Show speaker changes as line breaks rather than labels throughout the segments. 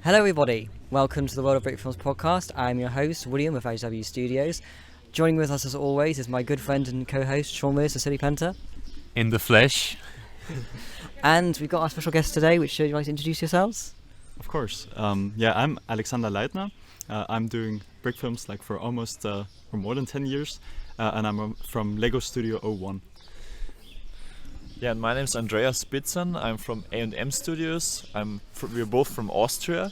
Hello everybody, welcome to the World of Brickfilms podcast. I'm your host, William of HW Studios. Joining with us as always is my good friend and co-host, Sean Lewis of City Penta.
In the flesh.
And we've got our special guest today, which would you like to introduce yourselves?
Of course. I'm Alexander Leitner. I'm doing Brickfilms like for almost for more than 10 years, and I'm from Lego Studio 01.
Yeah, and my name's Andreas Bitzan. I'm from A&M Studios. We're both from Austria,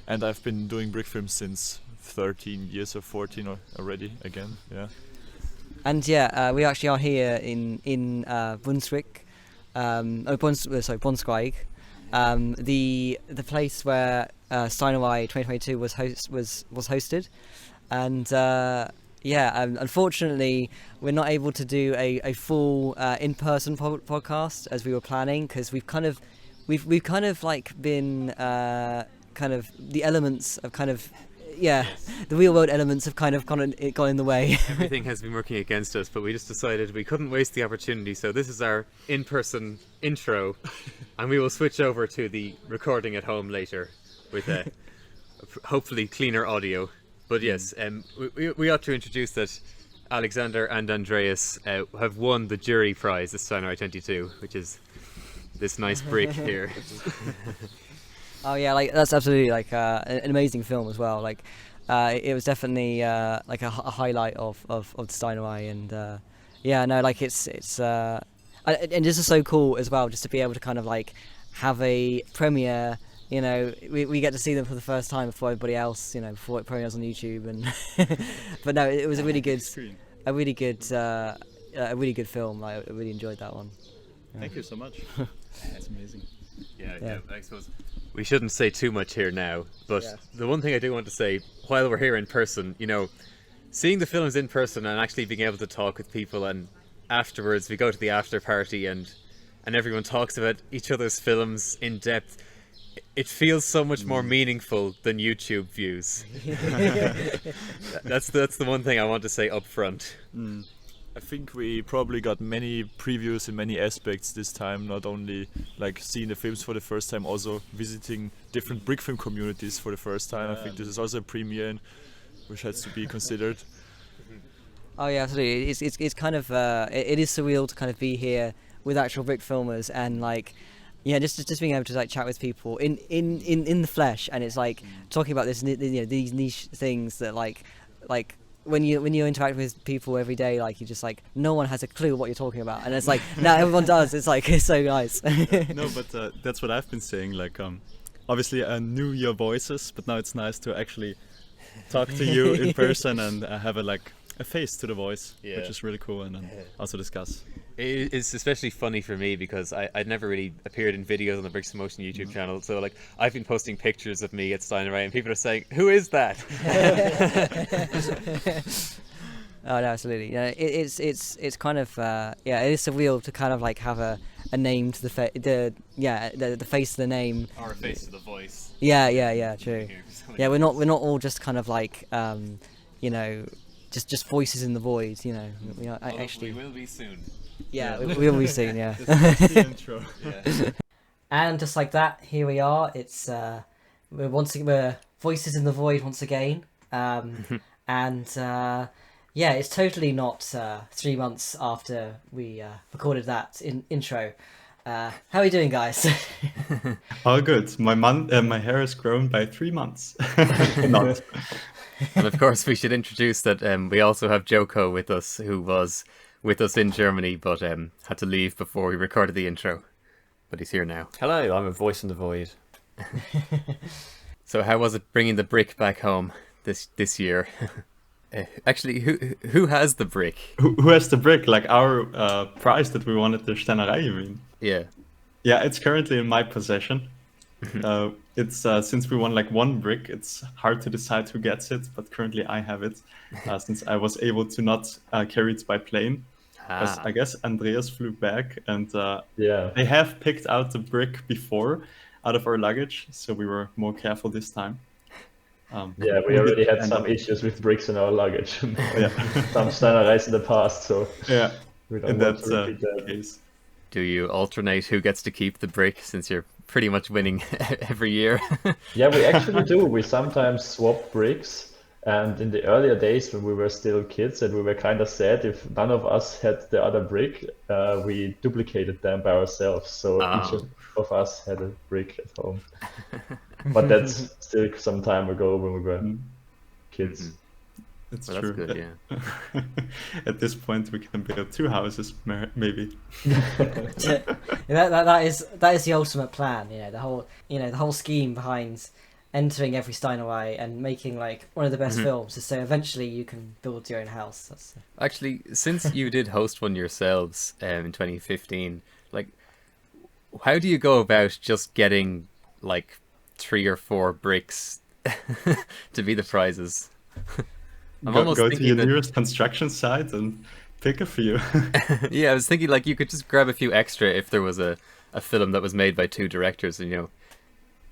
and I've been doing Brickfilms since 13 years or 14 already again. Yeah.
And we actually are here in Brunswick, Braunschweig, the place where Steinerei 2022 was hosted, and unfortunately we're not able to do a full in-person podcast as we were planning, because we've kind of been the elements of the real world elements have kind of gone in the way.
Everything has been working against us, but we just decided we couldn't waste the opportunity, so this is our in-person intro, and we will switch over to the recording at home later with hopefully cleaner audio. But yes, we ought to introduce that Alexander and Andreas have won the jury prize this Steinerei 22, which is this nice brick here.
Oh yeah, that's absolutely an amazing film as well. It was definitely a highlight of the Steinerei, and and this is so cool as well, just to be able to kind of have a premiere. You know, we get to see them for the first time before everybody else. You know, before it premieres on YouTube, and but no, it was a really good film. I really enjoyed that one.
Thank you so much. That's amazing.
Yeah, I suppose we shouldn't say too much here now, but the one thing I do want to say, while we're here in person, you know, seeing the films in person and actually being able to talk with people, and afterwards we go to the after party and everyone talks about each other's films in depth. It feels so much more meaningful than YouTube views. That's the one thing I want to say up front.
I think we probably got many previews in many aspects this time, not only seeing the films for the first time, also visiting different Brickfilm communities for the first time. I think this is also a premiere which has to be considered.
Oh yeah, absolutely. It's kind of it is surreal to kind of be here with actual Brickfilmers, and just being able to chat with people in the flesh, and it's talking about this, these niche things that when you interact with people every day, you just no one has a clue what you're talking about, and it's now everyone does. It's it's so nice.
No, but that's what I've been saying. Obviously I knew your voices, but now it's nice to actually talk to you in person and have a face to the voice, which is really cool, and also discuss.
It's especially funny for me because I'd never really appeared in videos on the Bricks in Motion YouTube channel, so I've been posting pictures of me at Steinerei and people are saying, "Who is that?"
Oh no, absolutely. It's kind of it is surreal to kind of have a name to the face of the name,
or a face to the voice.
Yeah, true. Yeah, we're not all just kind of just voices in the void, you know. We are actually.
We will be soon.
Yeah, we will be soon. Yeah.
That's the intro.
Yeah. And just like that, here we are. It's we're voices in the void once again, it's totally not 3 months after we recorded that intro. How are you doing, guys?
All good. My hair has grown by 3 months. Not.
And of course, we should introduce that we also have Joko with us, who was with us in Germany, but had to leave before we recorded the intro. But he's here now.
Hello, I'm a voice in the void.
So how was it bringing the brick back home this year? Actually, who has the brick?
Who has the brick? Our prize that we won at the Steinerei, you mean?
Yeah.
Yeah, it's currently in my possession. It's since we won one brick, it's hard to decide who gets it, but currently I have it, since I was able to not carry it by plane. I guess Andreas flew back, and they have picked out the brick before out of our luggage, so we were more careful this time.
We already had some issues with bricks in our luggage. Some Steinereis in the past, so
yeah,
we don't want to repeat that.
Case.
Do you alternate who gets to keep the brick, since you're pretty much winning every year?
Yeah, we actually do. We sometimes swap bricks. And in the earlier days when we were still kids and we were kind of sad if none of us had the other brick, we duplicated them by ourselves. So each of us had a brick at home. But that's still some time ago when we were kids.
It's
Well,
true.
that's good, yeah.
At this point, we can build 2 houses, maybe.
that is the ultimate plan. The whole scheme behind entering every Steinerei and making like one of the best films is so eventually you can build your own house. That's...
Actually, since you did host one yourselves in 2015, like, how do you go about just getting like 3 or 4 bricks to be the prizes?
Go to your nearest construction site and pick a few.
Yeah, I was thinking like you could just grab a few extra if there was a film that was made by 2 directors, and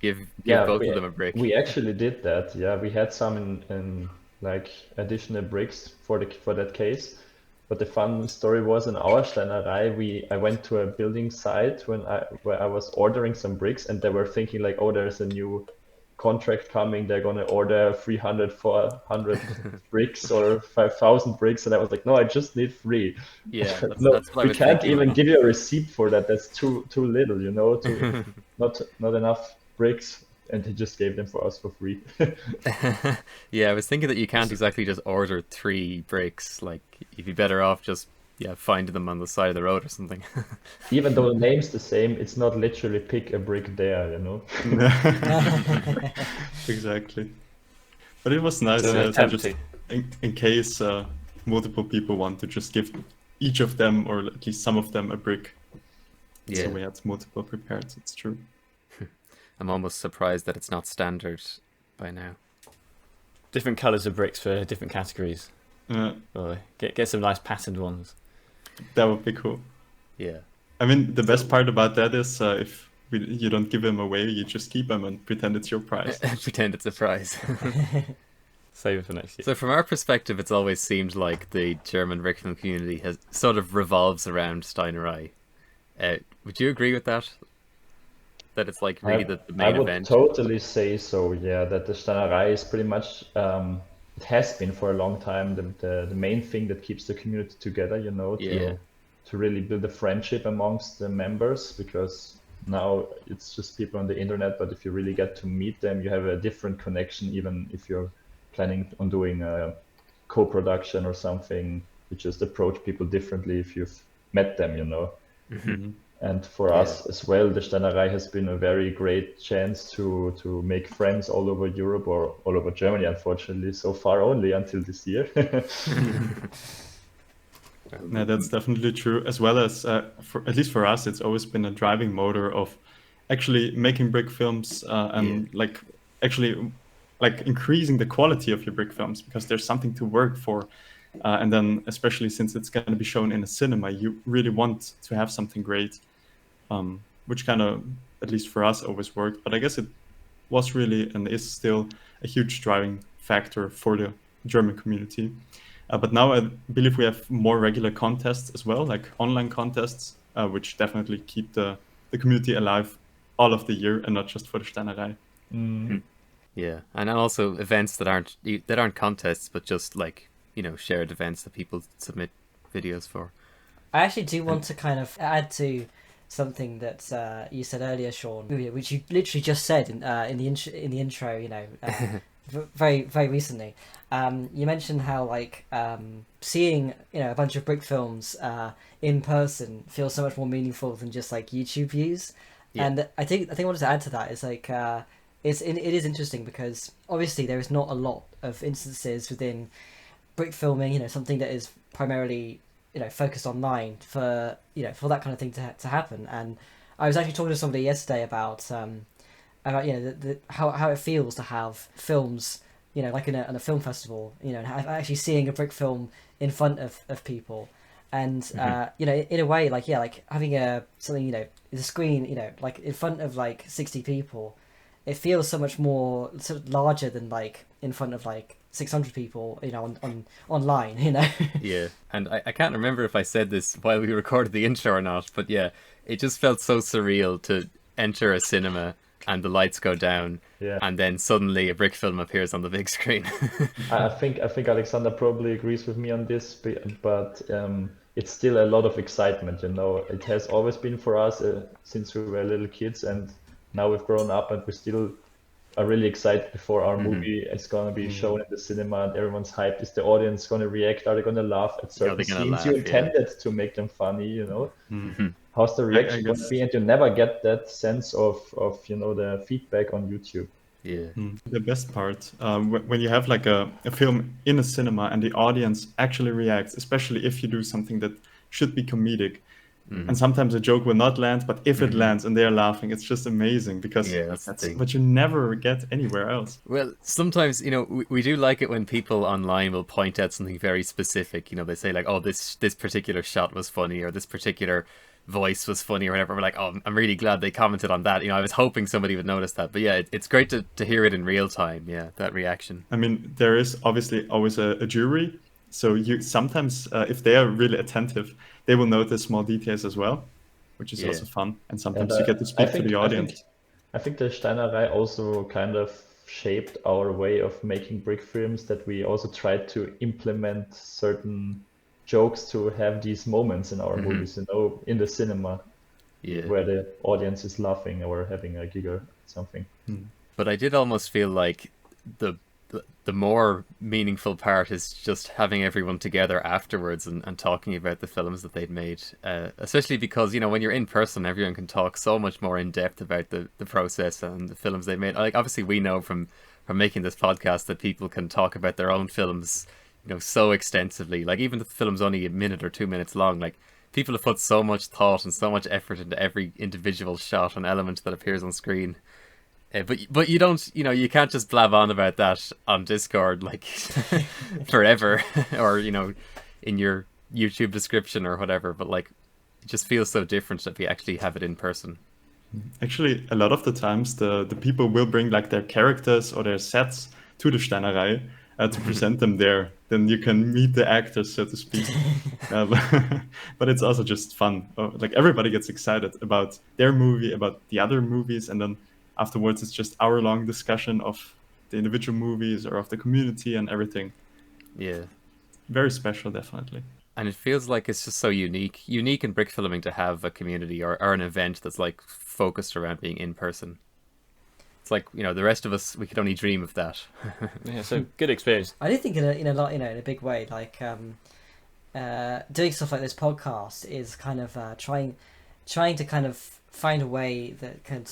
give both of them a brick.
We actually did that. Yeah, we had some in like additional bricks for that case. But the fun story was in our Steinerei, I went to a building site where I was ordering some bricks, and they were thinking like, oh, there's a new contract coming, they're gonna order 300, 400 bricks or 5,000 bricks, and I was like, no, I just need 3.
Yeah,
that's what we can't even give you a receipt for that. That's too little, not enough bricks, and he just gave them for us for free.
Yeah, I was thinking that you can't exactly just order 3 bricks. Like, you'd be better off just finding them on the side of the road or something.
Even though the name's the same, it's not literally pick a brick there,
Exactly. But it was nice to just, in case multiple people want to just give each of them, or at least some of them, a brick.
Yeah.
So we had multiple prepared, it's true.
I'm almost surprised that it's not standard by now.
Different colours of bricks for different categories. Well, get some nice patterned ones.
That would be cool.
Yeah.
I mean, the best part about that is if you don't give them away, you just keep them and pretend it's your prize.
Pretend it's a prize.
Save it for next year.
So from our perspective, it's always seemed like the German Brickfilm community has sort of revolves around Steinerei. Would you agree with that? That it's like really the main event?
I would totally say so, yeah, that the Steinerei is pretty much, it has been for a long time, the main thing that keeps the community together, to really build a friendship amongst the members, because now it's just people on the internet, but if you really get to meet them, you have a different connection, even if you're planning on doing a co-production or something. You just approach people differently if you've met them,
Mm-hmm.
And for us as well, the Steinerei has been a very great chance to make friends all over Europe, or all over Germany, unfortunately, so far only until this year.
Yeah, that's definitely true. As well as, at least for us, it's always been a driving motor of actually making brick films and actually increasing the quality of your brick films, because there's something to work for. And then, especially since it's going to be shown in a cinema, you really want to have something great, which kind of, at least for us, always worked. But I guess it was really and is still a huge driving factor for the German community. But now I believe we have more regular contests as well, like online contests, which definitely keep the community alive all of the year and not just for the Steinerei.
Yeah, and also events that aren't contests, but just shared events that people submit videos for.
I actually do want to kind of add to something that you said earlier, Sean, which you literally just said in the intro. Very very recently. You mentioned how seeing a bunch of brick films in person feels so much more meaningful than just YouTube views. Yeah. And I think I wanted to add to that is it is interesting because obviously there is not a lot of instances within brick filming, something that is primarily focused online for that kind of thing to happen. And I was actually talking to somebody yesterday about how it feels to have films like in a film festival, and actually seeing a brick film in front of people, and in a way having the screen in front of 60 people it feels so much more sort of larger than like in front of like 600 people, you know, on online, you know.
Yeah, and I can't remember if I said this while we recorded the intro or not, but yeah, it just felt so surreal to enter a cinema and the lights go down, and then suddenly a brick film appears on the big screen.
I think Alexander probably agrees with me on this, but it's still a lot of excitement, you know. It has always been for us since we were little kids, and now we've grown up and we still are really excited before our movie is going to be shown in the cinema, and everyone's hyped. Is the audience going to react? Are they going to laugh at certain scenes you intended to make them funny, you know? How's the reaction going to be? And you never get that sense of you know, the feedback on YouTube.
The best part, when you have like a film in a cinema and the audience actually reacts, especially if you do something that should be comedic, and sometimes a joke will not land, but if it lands and they're laughing, it's just amazing, because that's what you never get anywhere else.
Well, sometimes, you know, we do like it when people online will point out something very specific. You know, they say like, oh, this particular shot was funny, or this particular voice was funny, or whatever. We're like, oh, I'm really glad they commented on that. You know, I was hoping somebody would notice that. But yeah, it's great to hear it in real time. Yeah, that reaction.
I mean, there is obviously always a jury. So you sometimes, if they are really attentive, they will notice small details as well, which is also fun. And sometimes you get to speak to the audience.
I think the Steinerei also kind of shaped our way of making brick films, that we also tried to implement certain jokes to have these moments in our movies, you know, in the cinema, where the audience is laughing or having a giggle or something.
But I did almost feel like the more meaningful part is just having everyone together afterwards and talking about the films that they'd made, especially because, you know, when you're in person, everyone can talk so much more in depth about the process and the films they made. Like, obviously we know from making this podcast that people can talk about their own films, you know, so extensively. Like, even if the film's only a minute or 2 minutes long, like, people have put so much thought and so much effort into every individual shot and element that appears on screen. But you don't, you know, you can't just blab on about that on Discord like forever, or, you know, in your YouTube description or whatever. But like, it just feels so different if you actually have it in person.
Actually, a lot of the times the people will bring like their characters or their sets to the Steinerei to present them there. Then you can meet the actors, so to speak. But it's also just fun. Like, everybody gets excited about their movie, about the other movies, and then afterwards, it's just hour-long discussion of the individual movies or of the community and everything.
Yeah.
Very special, definitely.
And it feels like it's just so unique in brick filming to have a community or an event that's like focused around being in person. It's like, you know, the rest of us, we could only dream of that.
Yeah, so good experience.
I do think in a big way, like doing stuff like this podcast is kind of trying to kind of find a way that could,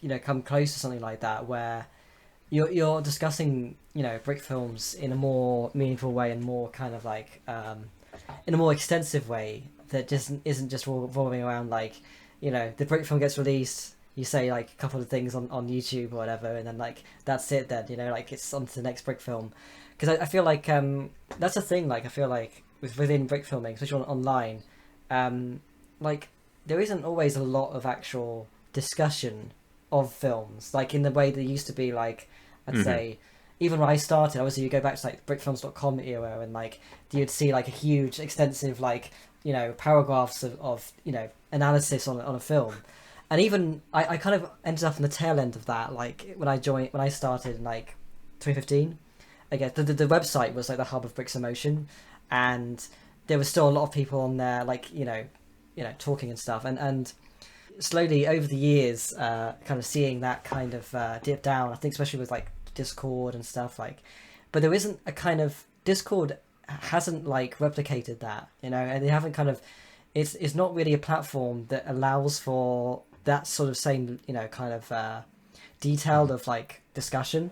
you know, come close to something like that, where you're discussing, you know, brick films in a more meaningful way and more kind of like in a more extensive way that just isn't just revolving around, like, you know, the brick film gets released, you say like a couple of things on YouTube or whatever, and then like that's it then, you know, like it's on to the next brick film. Because I feel like that's the thing, like I feel like within brick filming, especially online, like there isn't always a lot of actual discussion of films, like in the way there used to be. Like, I'd say even when I started, obviously you go back to like brickfilms.com era, and like you'd see like a huge extensive, like, you know, paragraphs of you know, analysis on a film. And even I kind of ended up on the tail end of that, like when I started in like 2015. Again, the website was like the hub of Bricks in Motion, and there was still a lot of people on there, like, you know, talking and stuff, and slowly over the years, kind of seeing that kind of dip down. I think especially with like Discord and stuff, like, but there isn't a kind of, Discord hasn't like replicated that, you know, and they haven't kind of, it's not really a platform that allows for that sort of same, you know, kind of detailed of like discussion.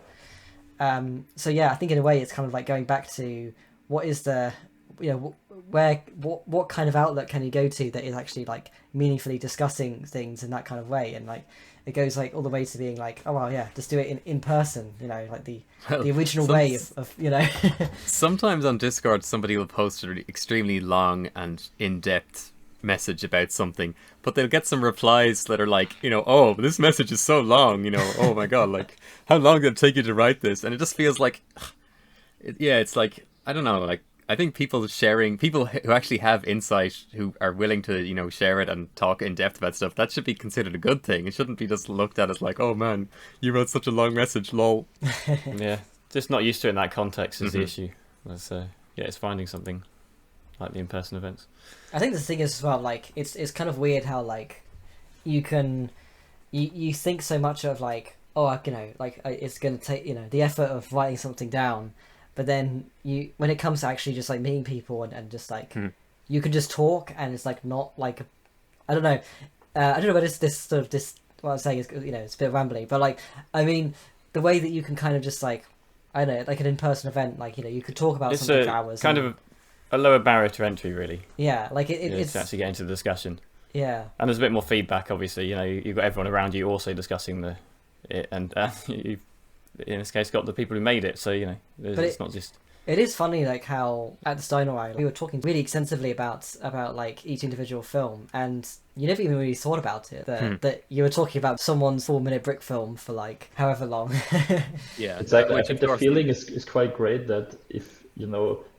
So yeah, I think in a way it's kind of like going back to what is the, you know, what kind of outlet can you go to that is actually like meaningfully discussing things in that kind of way, and like it goes like all the way to being like, oh well, yeah, just do it in person, you know, like the original way of you know.
Sometimes on Discord somebody will post an extremely long and in-depth message about something, but they'll get some replies that are like, oh, this message is so long, oh my god, like, how long did it take you to write this? And it just feels like, it's like, I don't know, like, I think people who actually have insight, who are willing to, share it and talk in depth about stuff, that should be considered a good thing. It shouldn't be just looked at as like, oh man, you wrote such a long message, lol.
Yeah, just not used to it in that context is the issue. It's finding something like the in-person events.
I think the thing is as well, like, it's kind of weird how, like, you think so much of, like, it's going to take, the effort of writing something down. But then when it comes to actually just like meeting people and just like you can just talk, and it's like not like I don't know whether this what I'm saying is it's a bit rambly, but like I mean the way that you can kind of just like I don't know, like an in-person event, like you could talk about something for hours.
Kind of a lower barrier to entry, really.
Yeah, like it's
to actually get into the discussion.
Yeah,
and there's a bit more feedback. Obviously, you've got everyone around you also discussing it, and you've in this case got the people who made it, so it's not just.
It is funny, like how at the Steinerei we were talking really extensively about like each individual film, and you never even really thought about it that you were talking about someone's 4-minute brick film for like however long.
Yeah,
it's like I think the feeling is quite great that if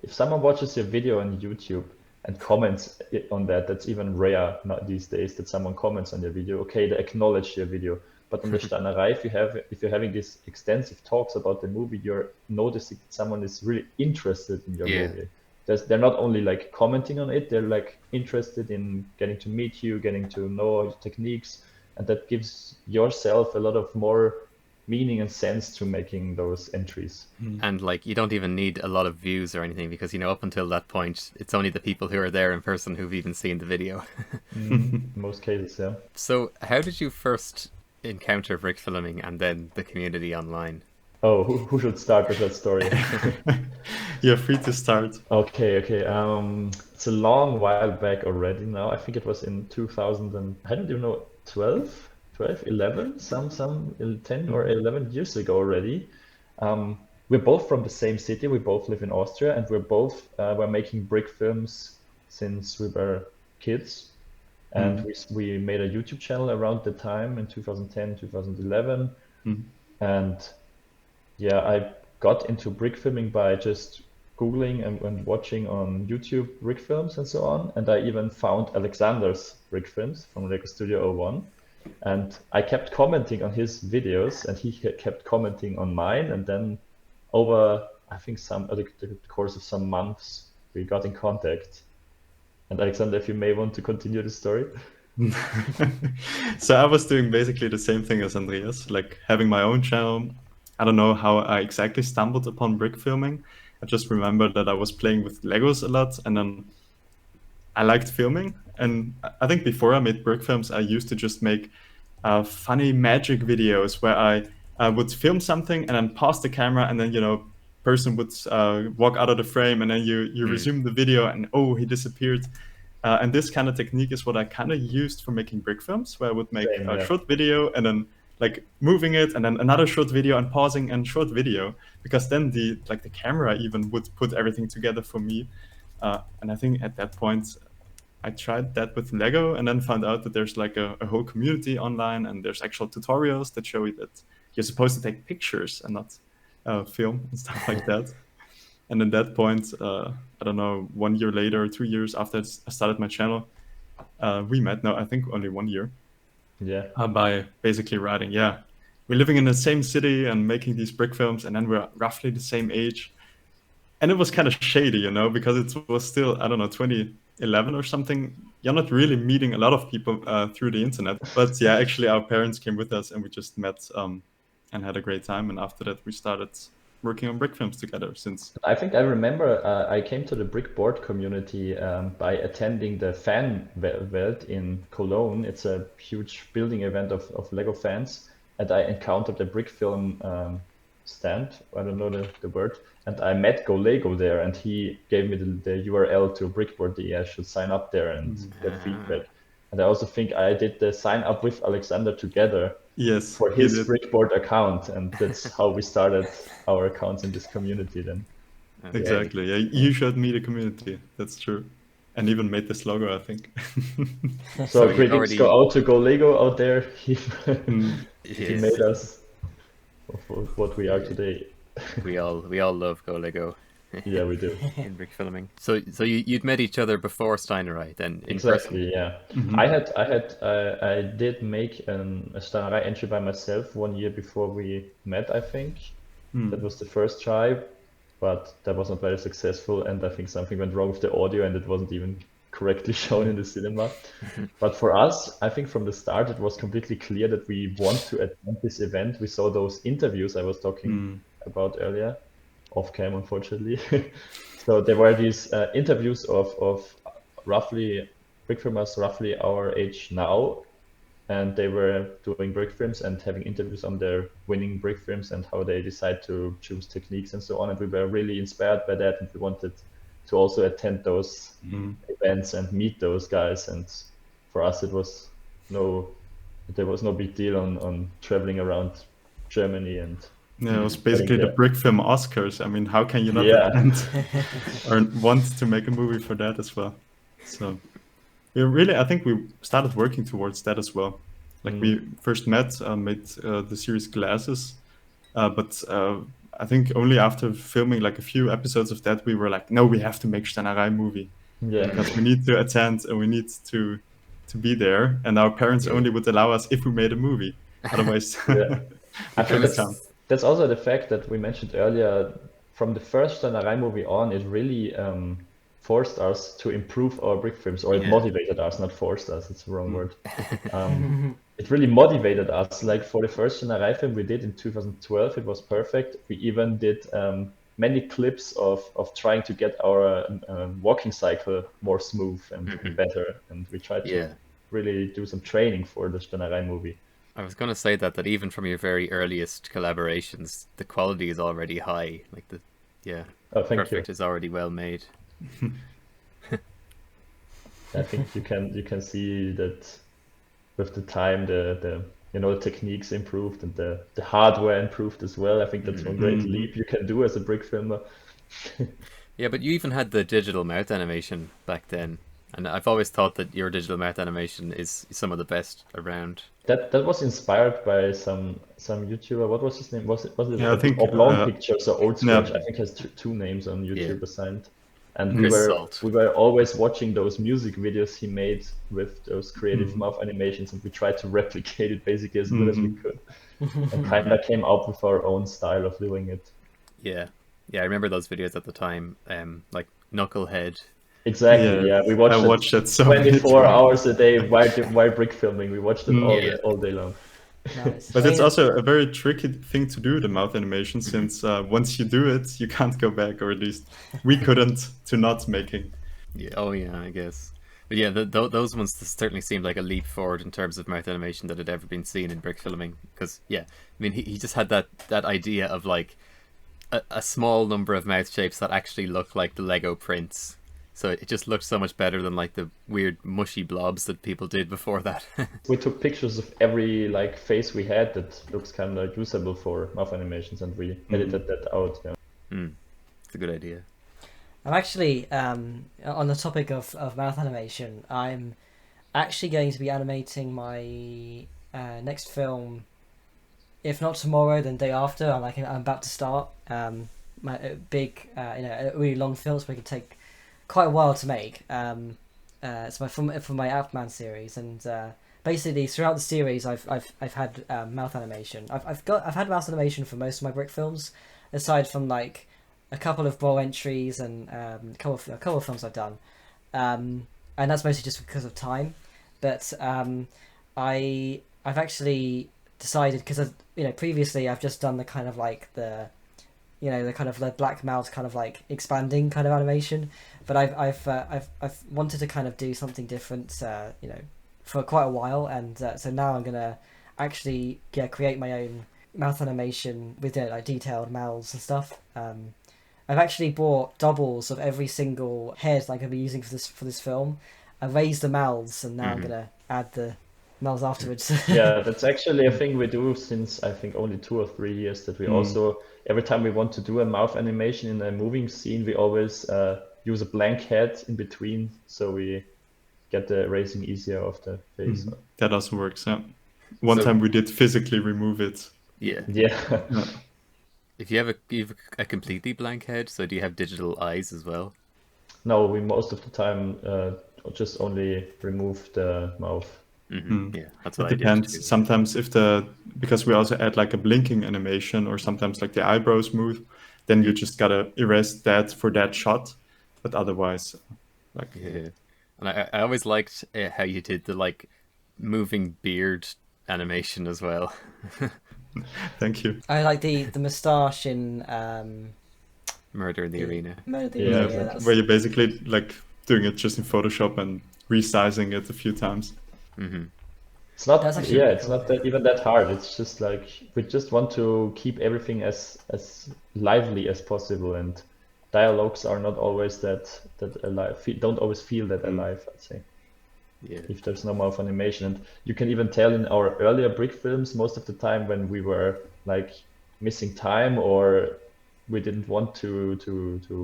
someone watches your video on YouTube and comments on that's even rare not these days that someone comments on your video. Okay, they acknowledge your video. But on the Steinerei, if you're having these extensive talks about the movie, you're noticing that someone is really interested in your movie. They're not only like commenting on it, they're like interested in getting to meet you, getting to know your techniques, and that gives yourself a lot of more meaning and sense to making those entries.
And like you don't even need a lot of views or anything, because up until that point, it's only the people who are there in person who've even seen the video.
In most cases, yeah.
So how did you first encounter brick filming and then the community online?
Oh, who should start with that story?
You're free to start.
Okay. It's a long while back already now. I think it was in 2000 and I don't even know, 12, 11, some 10 or 11 years ago already. We're both from the same city. We both live in Austria, and we're both were making brick films since we were kids. And we made a YouTube channel around the time in 2010, 2011. And yeah, I got into brick filming by just Googling and watching on YouTube brick films and so on. And I even found Alexander's brick films from Lego Studio 01. And I kept commenting on his videos, and he kept commenting on mine. And then over, I think the course of some months, we got in contact. And Alexander, if you may want to continue the story.
So I was doing basically the same thing as Andreas, like having my own channel. I don't know how I exactly stumbled upon brick filming. I just remember that I was playing with Legos a lot, and then I liked filming. And I think before I made brick films, I used to just make funny magic videos where I would film something and then pause the camera, and then person would walk out of the frame, and then you resume the video, and he disappeared. And this kind of technique is what I kind of used for making brick films, where I would make a short video and then like moving it, and then another short video and pausing and short video, because then the camera even would put everything together for me. And I think at that point I tried that with Lego, and then found out that there's like a whole community online, and there's actual tutorials that show you that you're supposed to take pictures and not film and stuff like that. And at that point, I don't know, 1 year later or 2 years after I started my channel, we met. No, I think only 1 year.
Yeah.
By basically writing. Yeah, we're living in the same city and making these brick films, and then we're roughly the same age. And it was kind of shady, because it was still, I don't know, 2011 or something. You're not really meeting a lot of people through the internet. But yeah, actually our parents came with us, and we just met and had a great time. And after that, we started working on brick films together since.
I think I remember I came to the brickboard community by attending the Fan Welt in Cologne. It's a huge building event of Lego fans, and I encountered the brick film stand. I don't know the word. And I met Go Lego there, and he gave me the URL to brickboard.de. I should sign up there and get feedback. And I also think I did the sign up with Alexander together.
Yes,
for his brickboard account, and that's how we started our accounts in this community then.
Exactly. Yeah, you showed me the community. That's true. and even made this logo, I think.
So
you've
greetings
already-
go out to Go Lego out there. He
Yes.
made us what we are today.
We all love Go Lego
Yeah, we do.
in brick filming. So you'd met each other before Steinerei then in
Exactly,
person.
yeah. I did make a Steinerei entry by myself 1 year before we met, I think. That was the first try, but that was not very successful, and I think something went wrong with the audio and it wasn't even correctly shown in the cinema. But for us, I think from the start it was completely clear that we want to attend this event. We saw those interviews I was talking about earlier, off cam, unfortunately. So there were these interviews of roughly Brickfilmers roughly our age now, and they were doing brick films and having interviews on their winning brick films and how they decide to choose techniques and so on. And we were really inspired by that, and we wanted to also attend those events and meet those guys. And for us, there was no big deal on traveling around Germany and.
Yeah, it was basically the brick film Oscars. I mean, how can you not attend or want to make a movie for that as well? So I think we started working towards that as well. Like we first met, made the series Glasses, but I think only after filming like a few episodes of that, we were like, no, we have to make Steinerei movie.
Yeah.
Because we need to attend and we need to be there. And our parents only would allow us if we made a movie. Otherwise,
I think that's also the fact that we mentioned earlier. From the first Steinerei movie on, it really forced us to improve our brick films, or it motivated us, not forced us, it's the wrong word. It really motivated us. Like for the first Steinerei film we did in 2012, it was perfect. We even did many clips of trying to get our walking cycle more smooth and better, and we tried to really do some training for the Steinerei movie.
I was going to say that even from your very earliest collaborations, the quality is already high. Like Perfect is already well made.
I think you can see that with the time the techniques improved and the hardware improved as well. I think that's one great leap you can do as a brick filmer.
Yeah, but you even had the digital mouth animation back then. And I've always thought that your digital mouth animation is some of the best around.
That was inspired by some YouTuber. What was his name? Was it
I think
Oblong Pictures or Old Sketch? I think has two names on YouTube assigned. And we were always watching those music videos he made with those creative mouth animations, and we tried to replicate it basically as good as we could. And kind of came up with our own style of doing it.
Yeah, I remember those videos at the time, like Knucklehead.
Exactly, yeah. We watched it
so
24 hours a day while brick filming. We watched it all day long.
Nice.
But it's also a very tricky thing to do, the mouth animation, since once you do it, you can't go back, or at least we couldn't, to not making.
Yeah. Oh yeah, I guess. But yeah, those ones certainly seemed like a leap forward in terms of mouth animation that had ever been seen in brick filming. Because I mean, he just had that idea of like a small number of mouth shapes that actually look like the Lego prints. So it just looked so much better than like the weird mushy blobs that people did before that.
We took pictures of every face we had that looks kind of usable for mouth animations, and we edited that out. Yeah.
It's a good idea.
I'm actually on the topic of mouth animation. I'm actually going to be animating my next film. If not tomorrow, then day after. I'm about to start my big, a really long film, so we could take quite a while to make. It's for my Outman series, and basically throughout the series, I've had mouth animation. I've had mouth animation for most of my brick films, aside from like a couple of Brawl entries and a couple of films I've done, and that's mostly just because of time. But I've actually decided, because previously I've just done the kind of like the kind of the black mouth kind of like expanding kind of animation, but I've wanted to kind of do something different, for quite a while, and so now I'm gonna actually create my own mouth animation with like detailed mouths and stuff. I've actually bought doubles of every single head that I'm gonna be using for this film. I raised the mouths, and now I'm gonna add the mouths afterwards.
Yeah, that's actually a thing we do since I think only 2 or 3 years, that we also, every time we want to do a mouth animation in a moving scene, we always use a blank head in between, so we get the erasing easier of the face.
That also works. Yeah. One
So-
time we did physically remove it.
Yeah.
Yeah.
If you have a completely blank head, so do you have digital eyes as well?
No, we most of the time just only remove the mouth.
Yeah, that's what
It
I did.
depends.
too.
Sometimes because we also add like a blinking animation, or sometimes like the eyebrows move, then you just gotta erase that for that shot. But otherwise, like
Yeah, and I always liked how you did the like moving beard animation as well.
thank you.
I like the moustache in
Murder in the Arena.
Murder the
Yeah,
Arena,
exactly.
that's-
Where you're basically like doing it just in Photoshop and resizing it a few times.
It's not,
That's actually
yeah,
really
it's
cool.
not that, even that hard. It's just like we just want to keep everything as lively as possible, and dialogues are not always that alive. Don't always feel that alive, I'd say,
Yeah.
if there's no mouth animation. And you can even tell in our earlier brick films, most of the time when we were like missing time, or we didn't want to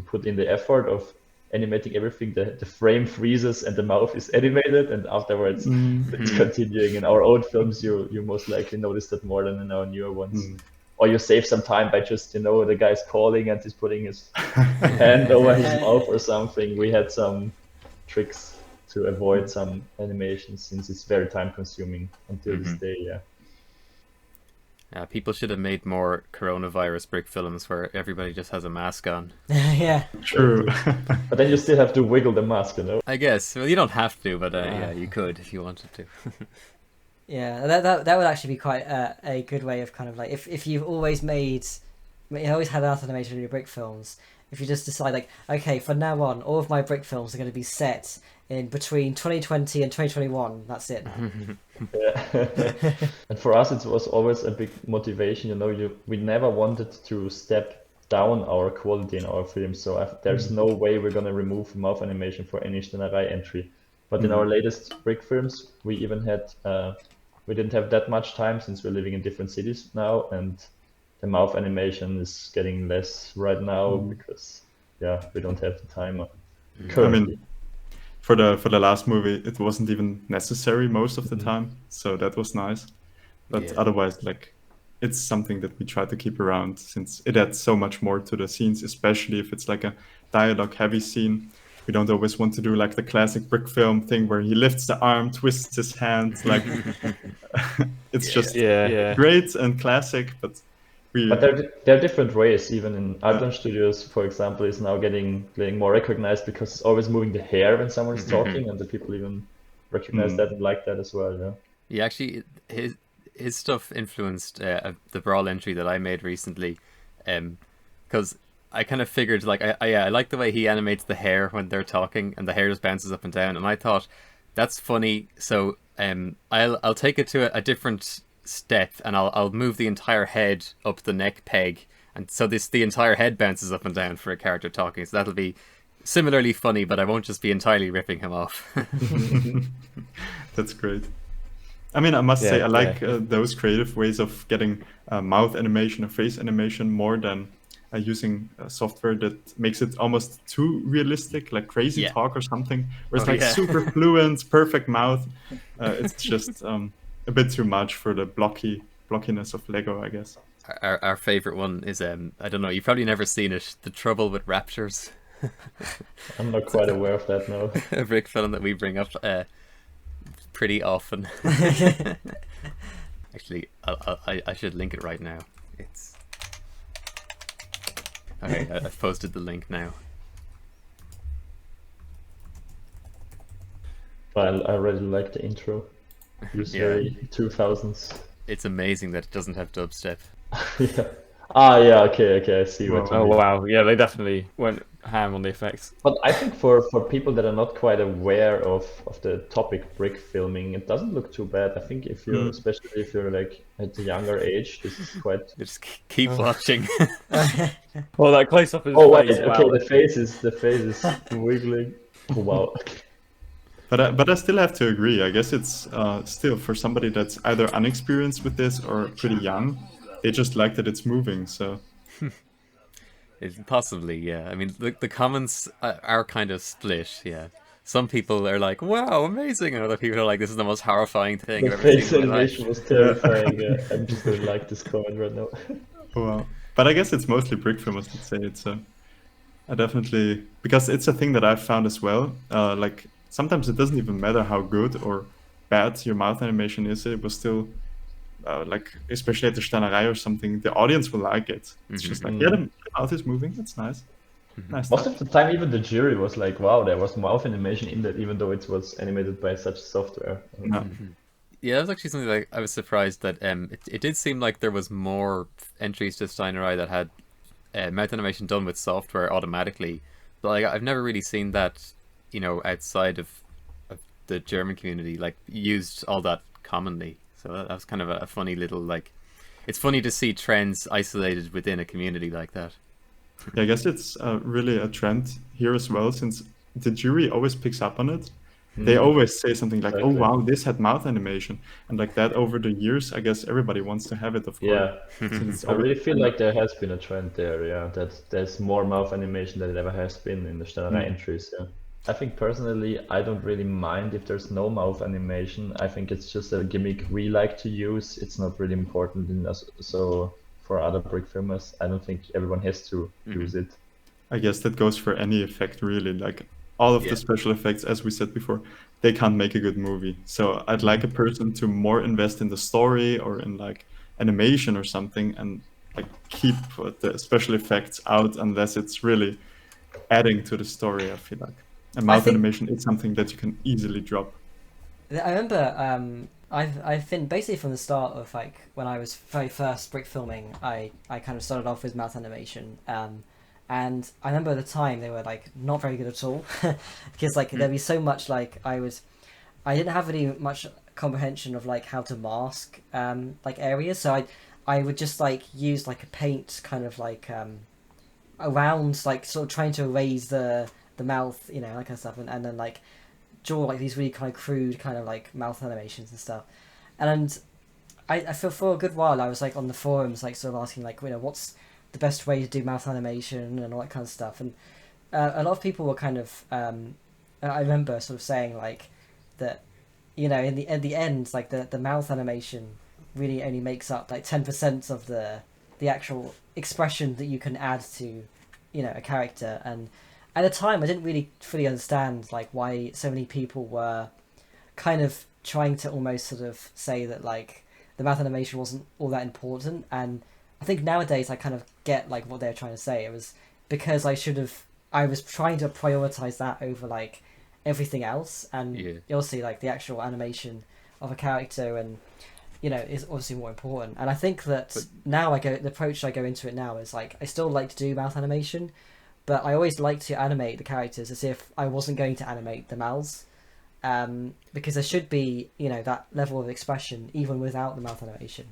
put in the effort of animating everything, the frame freezes and the mouth is animated, and afterwards it's continuing. In our old films, you most likely notice that more than in our newer ones. Or you save some time by just, the guy's calling and he's putting his hand over his mouth or something. We had some tricks to avoid some animations, since it's very time consuming until this day. Yeah.
People should have made more coronavirus brick films where everybody just has a mask on.
yeah.
True.
But then you still have to wiggle the mask.
I guess. Well, you don't have to, but yeah, you could if you wanted to.
Yeah, that would actually be quite a good way of kind of like if you've always had art animation in your brick films. If you just decide like, okay, from now on, all of my brick films are going to be set in between 2020 and 2021. That's it.
Yeah. And for us, it was always a big motivation. We never wanted to step down our quality in our films. So there's no way we're gonna remove mouth animation for any Steinerei entry. But in our latest brick films, we even had we didn't have that much time, since we're living in different cities now, and the mouth animation is getting less right now because we don't have the time currently.
For the last movie, it wasn't even necessary most of the time, so that was nice. But otherwise, like, it's something that we try to keep around, since it adds so much more to the scenes, especially if it's like a dialogue-heavy scene. We don't always want to do like the classic brick film thing where he lifts the arm, twists his hand, like it's just great and classic, but
there are different ways. Even in Austrian studios, for example, is now getting more recognized because it's always moving the hair when someone's talking, and the people even recognize that and like that as well. Yeah.
Yeah, actually, his stuff influenced the Brawl entry that I made recently, because I kind of figured like I like the way he animates the hair when they're talking, and the hair just bounces up and down, and I thought that's funny. So I'll take it to a different step, and I'll move the entire head up the neck peg, and so the entire head bounces up and down for a character talking. So that'll be similarly funny, but I won't just be entirely ripping him off.
That's great. I mean, I must say I like those creative ways of getting mouth animation or face animation more than using software that makes it almost too realistic, like Crazy Talk or something, where it's super fluent, perfect mouth. It's just a bit too much for the blockiness of Lego, I guess.
Our favorite one is I don't know, you've probably never seen it, The Trouble with Raptors.
I'm not quite aware of that now.
A brick film that we bring up pretty often. Actually, I should link it right now. It's okay. I've posted the link now.
But I really like the intro. It's very 2000s.
It's amazing that it doesn't have dubstep.
Yeah. Yeah, okay, I see what you
Oh
mean.
wow, yeah, they definitely went ham on the effects.
But I think for people that are not quite aware of the topic brick filming, it doesn't look too bad. I think if you're, especially if you're like at a younger age, this is quite...
Just keep watching.
Well, that close up is.
Oh wait, okay, the face is wiggling. Oh, wow.
But I still have to agree. I guess it's still for somebody that's either unexperienced with this or pretty young. They just like that it's moving. So
It's possibly, yeah. I mean, the comments are kind of split, yeah. Some people are like, "Wow, amazing," and other people are like, "This is the most horrifying thing
The
I've ever
face
seen in my life."
animation was terrifying. I'm just gonna like this comment right now.
Wow. But I guess it's mostly Brickfilmers that say it. So I definitely, because it's a thing that I've found as well. Like sometimes it doesn't even matter how good or bad your mouth animation is. It was still like, especially at the Steinerei or something, the audience will like it. It's just like, yeah, the mouth is moving. That's nice. Nice
Most
touch.
of the time, even the jury was like, "Wow, there was mouth animation in that," even though it was animated by such software.
No.
Yeah, that was actually something like I was surprised that it did seem like there was more entries to Steinerei that had mouth animation done with software automatically. But like I've never really seen that, outside of the German community, like used all that commonly. So that was kind of a funny little like. It's funny to see trends isolated within a community like that.
Yeah, I guess it's really a trend here as well, since the jury always picks up on it. They always say something like, "Oh
Exactly.
wow, this had mouth animation," and like that over the years, I guess everybody wants to have it, of course.
Yeah,
Since it's
I
always
really feel like there has been a trend there. Yeah, that there's more mouth animation than it ever has been in the Steinerei entries. Yeah. I think personally, I don't really mind if there's no mouth animation. I think it's just a gimmick we like to use. It's not really important in us. So for other brick filmers, I don't think everyone has to use it.
I guess that goes for any effect, really. Like all of the special effects, as we said before, they can't make a good movie. So I'd like a person to more invest in the story or in like animation or something, and like keep the special effects out unless it's really adding to the story. I feel like a mouth
think-
animation is something that you can easily drop.
I remember I've been basically from the start of like when I was very first brick filming, I kind of started off with mouth animation. And I remember at the time they were like not very good at all because like there'd be so much like I didn't have any much comprehension of like how to mask like areas, so I would just like use like a paint kind of like around like sort of trying to erase the mouth, that kind of stuff, and then like draw like these really kind of crude kind of like mouth animations and stuff. And I feel for a good while I was like on the forums like sort of asking like what's the best way to do mouth animation and all that kind of stuff, and a lot of people were kind of I remember sort of saying like that in the end like the mouth animation really only makes up like 10% of the actual expression that you can add to a character. And at the time I didn't really fully understand like why so many people were kind of trying to almost sort of say that like the mouth animation wasn't all that important. And I think nowadays I kind of get like what they're trying to say. It was because I was trying to prioritize that over like everything else, and you'll see like the actual animation of a character and is obviously more important. And I think that now the approach I go into it now is like I still like to do mouth animation, but I always like to animate the characters as if I wasn't going to animate the mouths, because there should be that level of expression even without the mouth animation.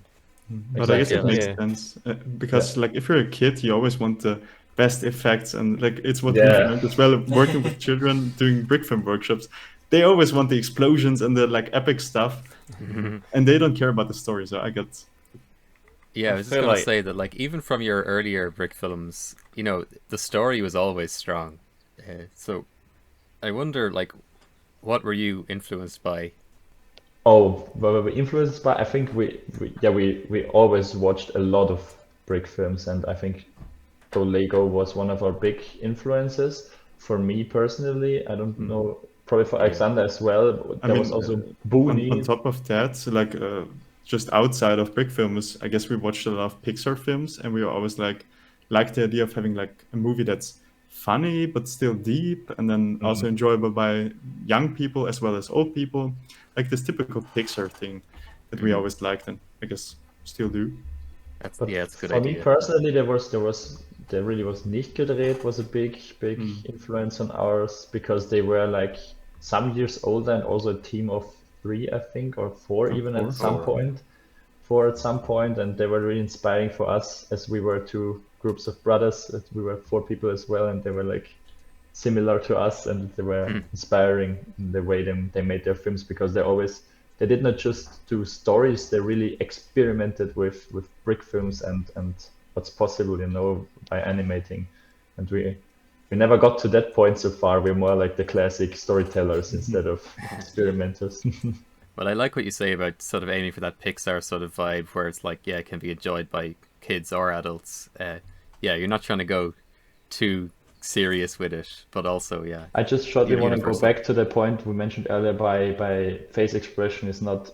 But I guess it
Exactly.
makes sense because like if you're a kid, you always want the best effects, and like it's what we've learned as well working with children doing brick film workshops. They always want the explosions and the like epic stuff, and they don't care about the story. So I get.
Yeah, I was just gonna say that like even from your earlier brick films, the story was always strong. So I wonder like what were you influenced by?
Oh, well, we influenced by. I think we always watched a lot of brick films, and I think so Lego was one of our big influences. For me personally, I don't know, probably for Alexander as well. There was also Booney.
On top of that, so like just outside of brick films, I guess we watched a lot of Pixar films, and we were always like the idea of having like a movie that's funny but still deep, and then also enjoyable by young people as well as old people, like this typical Pixar thing that we always liked, and I guess still do.
That's a good
For
idea.
me personally, there really was Nicht gedreht was a big influence on ours, because they were like some years older and also a team of 3, I think, or 4 even at some point. 4 at some point, and they were really inspiring for us as we were 2 groups of brothers. We were 4 people as well, and they were like similar to us, and they were inspiring in the way they made their films, because they did not just do stories, they really experimented with brick films and what's possible, by animating. And we never got to that point so far. We're more like the classic storytellers instead of experimenters.
But I like what you say about sort of aiming for that Pixar sort of vibe where it's like, yeah, it can be enjoyed by kids or adults. Yeah, you're not trying to go too serious with it, but also, yeah.
I just shortly want to go
universal.
back to the point we mentioned earlier by face expression is not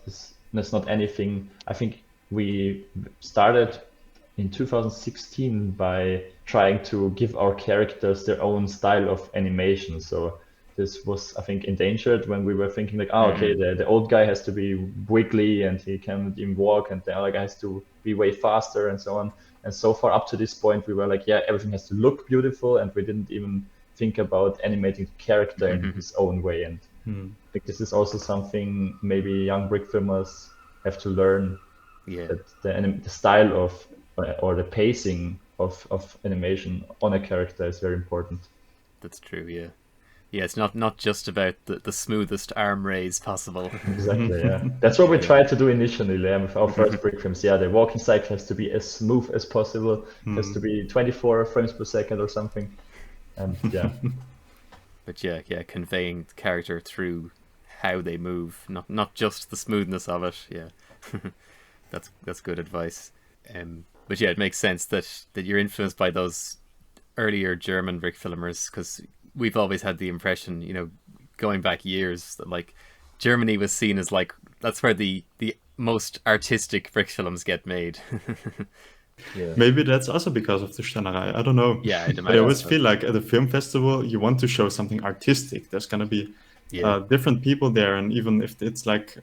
anything. I think we started in 2016 by trying to give our characters their own style of animation. So this was, I think, endangered when we were thinking like, oh, okay, the old guy has to be wiggly and he can't even walk, and the other guy has to be way faster and so on. And so far up to this point, we were like, yeah, everything has to look beautiful, and we didn't even think about animating the character in his own way. And I think this is also something maybe young brick filmers have to learn,
Yeah.
that the style of or the pacing of animation on a character is very important.
That's true, yeah. Yeah, it's not just about the smoothest arm raise possible.
Exactly, yeah. That's what we tried to do initially with our first brick films. Yeah, the walking cycle has to be as smooth as possible. It has to be 24 frames per second or something. And yeah.
But yeah, conveying the character through how they move, not just the smoothness of it. Yeah, that's good advice. But yeah, it makes sense that you're influenced by those earlier German Brickfilmers, because we've always had the impression, you know, going back years, that like Germany was seen as like that's where the most artistic brick films get made.
Yeah.
Maybe that's also because of the Steinerei. I don't know.
Yeah,
I always feel like at a film festival, you want to show something artistic. There's gonna be different people there, and even if it's like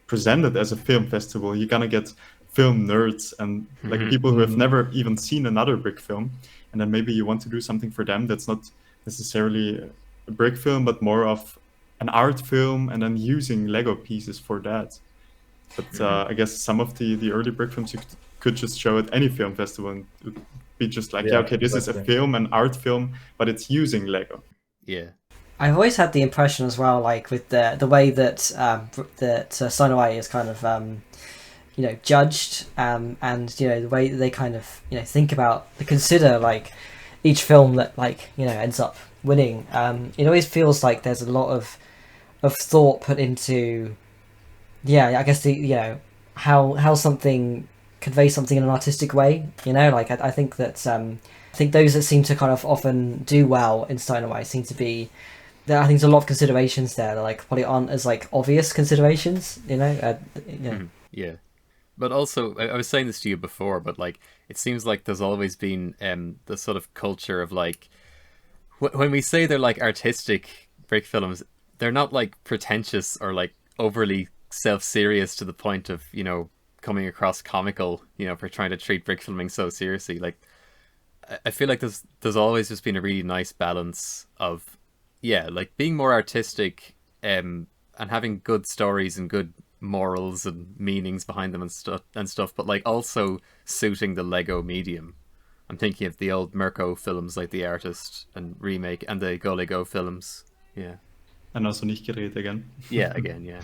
presented as a film festival, you're gonna get film nerds and like people who have never even seen another brick film, and then maybe you want to do something for them that's not necessarily a brick film, but more of an art film, and then using Lego pieces for that. But I guess some of the early brick films you could just show at any film festival, and it would be just like, okay, this is a film, an art film, but it's using Lego.
Yeah.
I've always had the impression as well, like with the way that Steinerei is kind of judged, and the way that they kind of think about, consider like each film that ends up winning. It always feels like there's a lot of thought put into, I guess how something conveys something in an artistic way. Like I think that I think those that seem to kind of often do well in Steinerei seem to be. I think there's a lot of considerations there that like probably aren't as like obvious considerations.
Yeah. But also, I was saying this to you before, but like it seems like there's always been the sort of culture of like when we say they're like artistic brick films, they're not like pretentious or like overly self-serious to the point of coming across comical, for trying to treat brick filming so seriously. Like I feel like there's always just been a really nice balance of like being more artistic and having good stories and good morals and meanings behind them and stuff, but like also suiting the Lego medium. I'm thinking of the old Mirko films like The Artist and Remake, and the Go Lego films. Yeah.
And also Nicht gedreht again.
Yeah, again, yeah.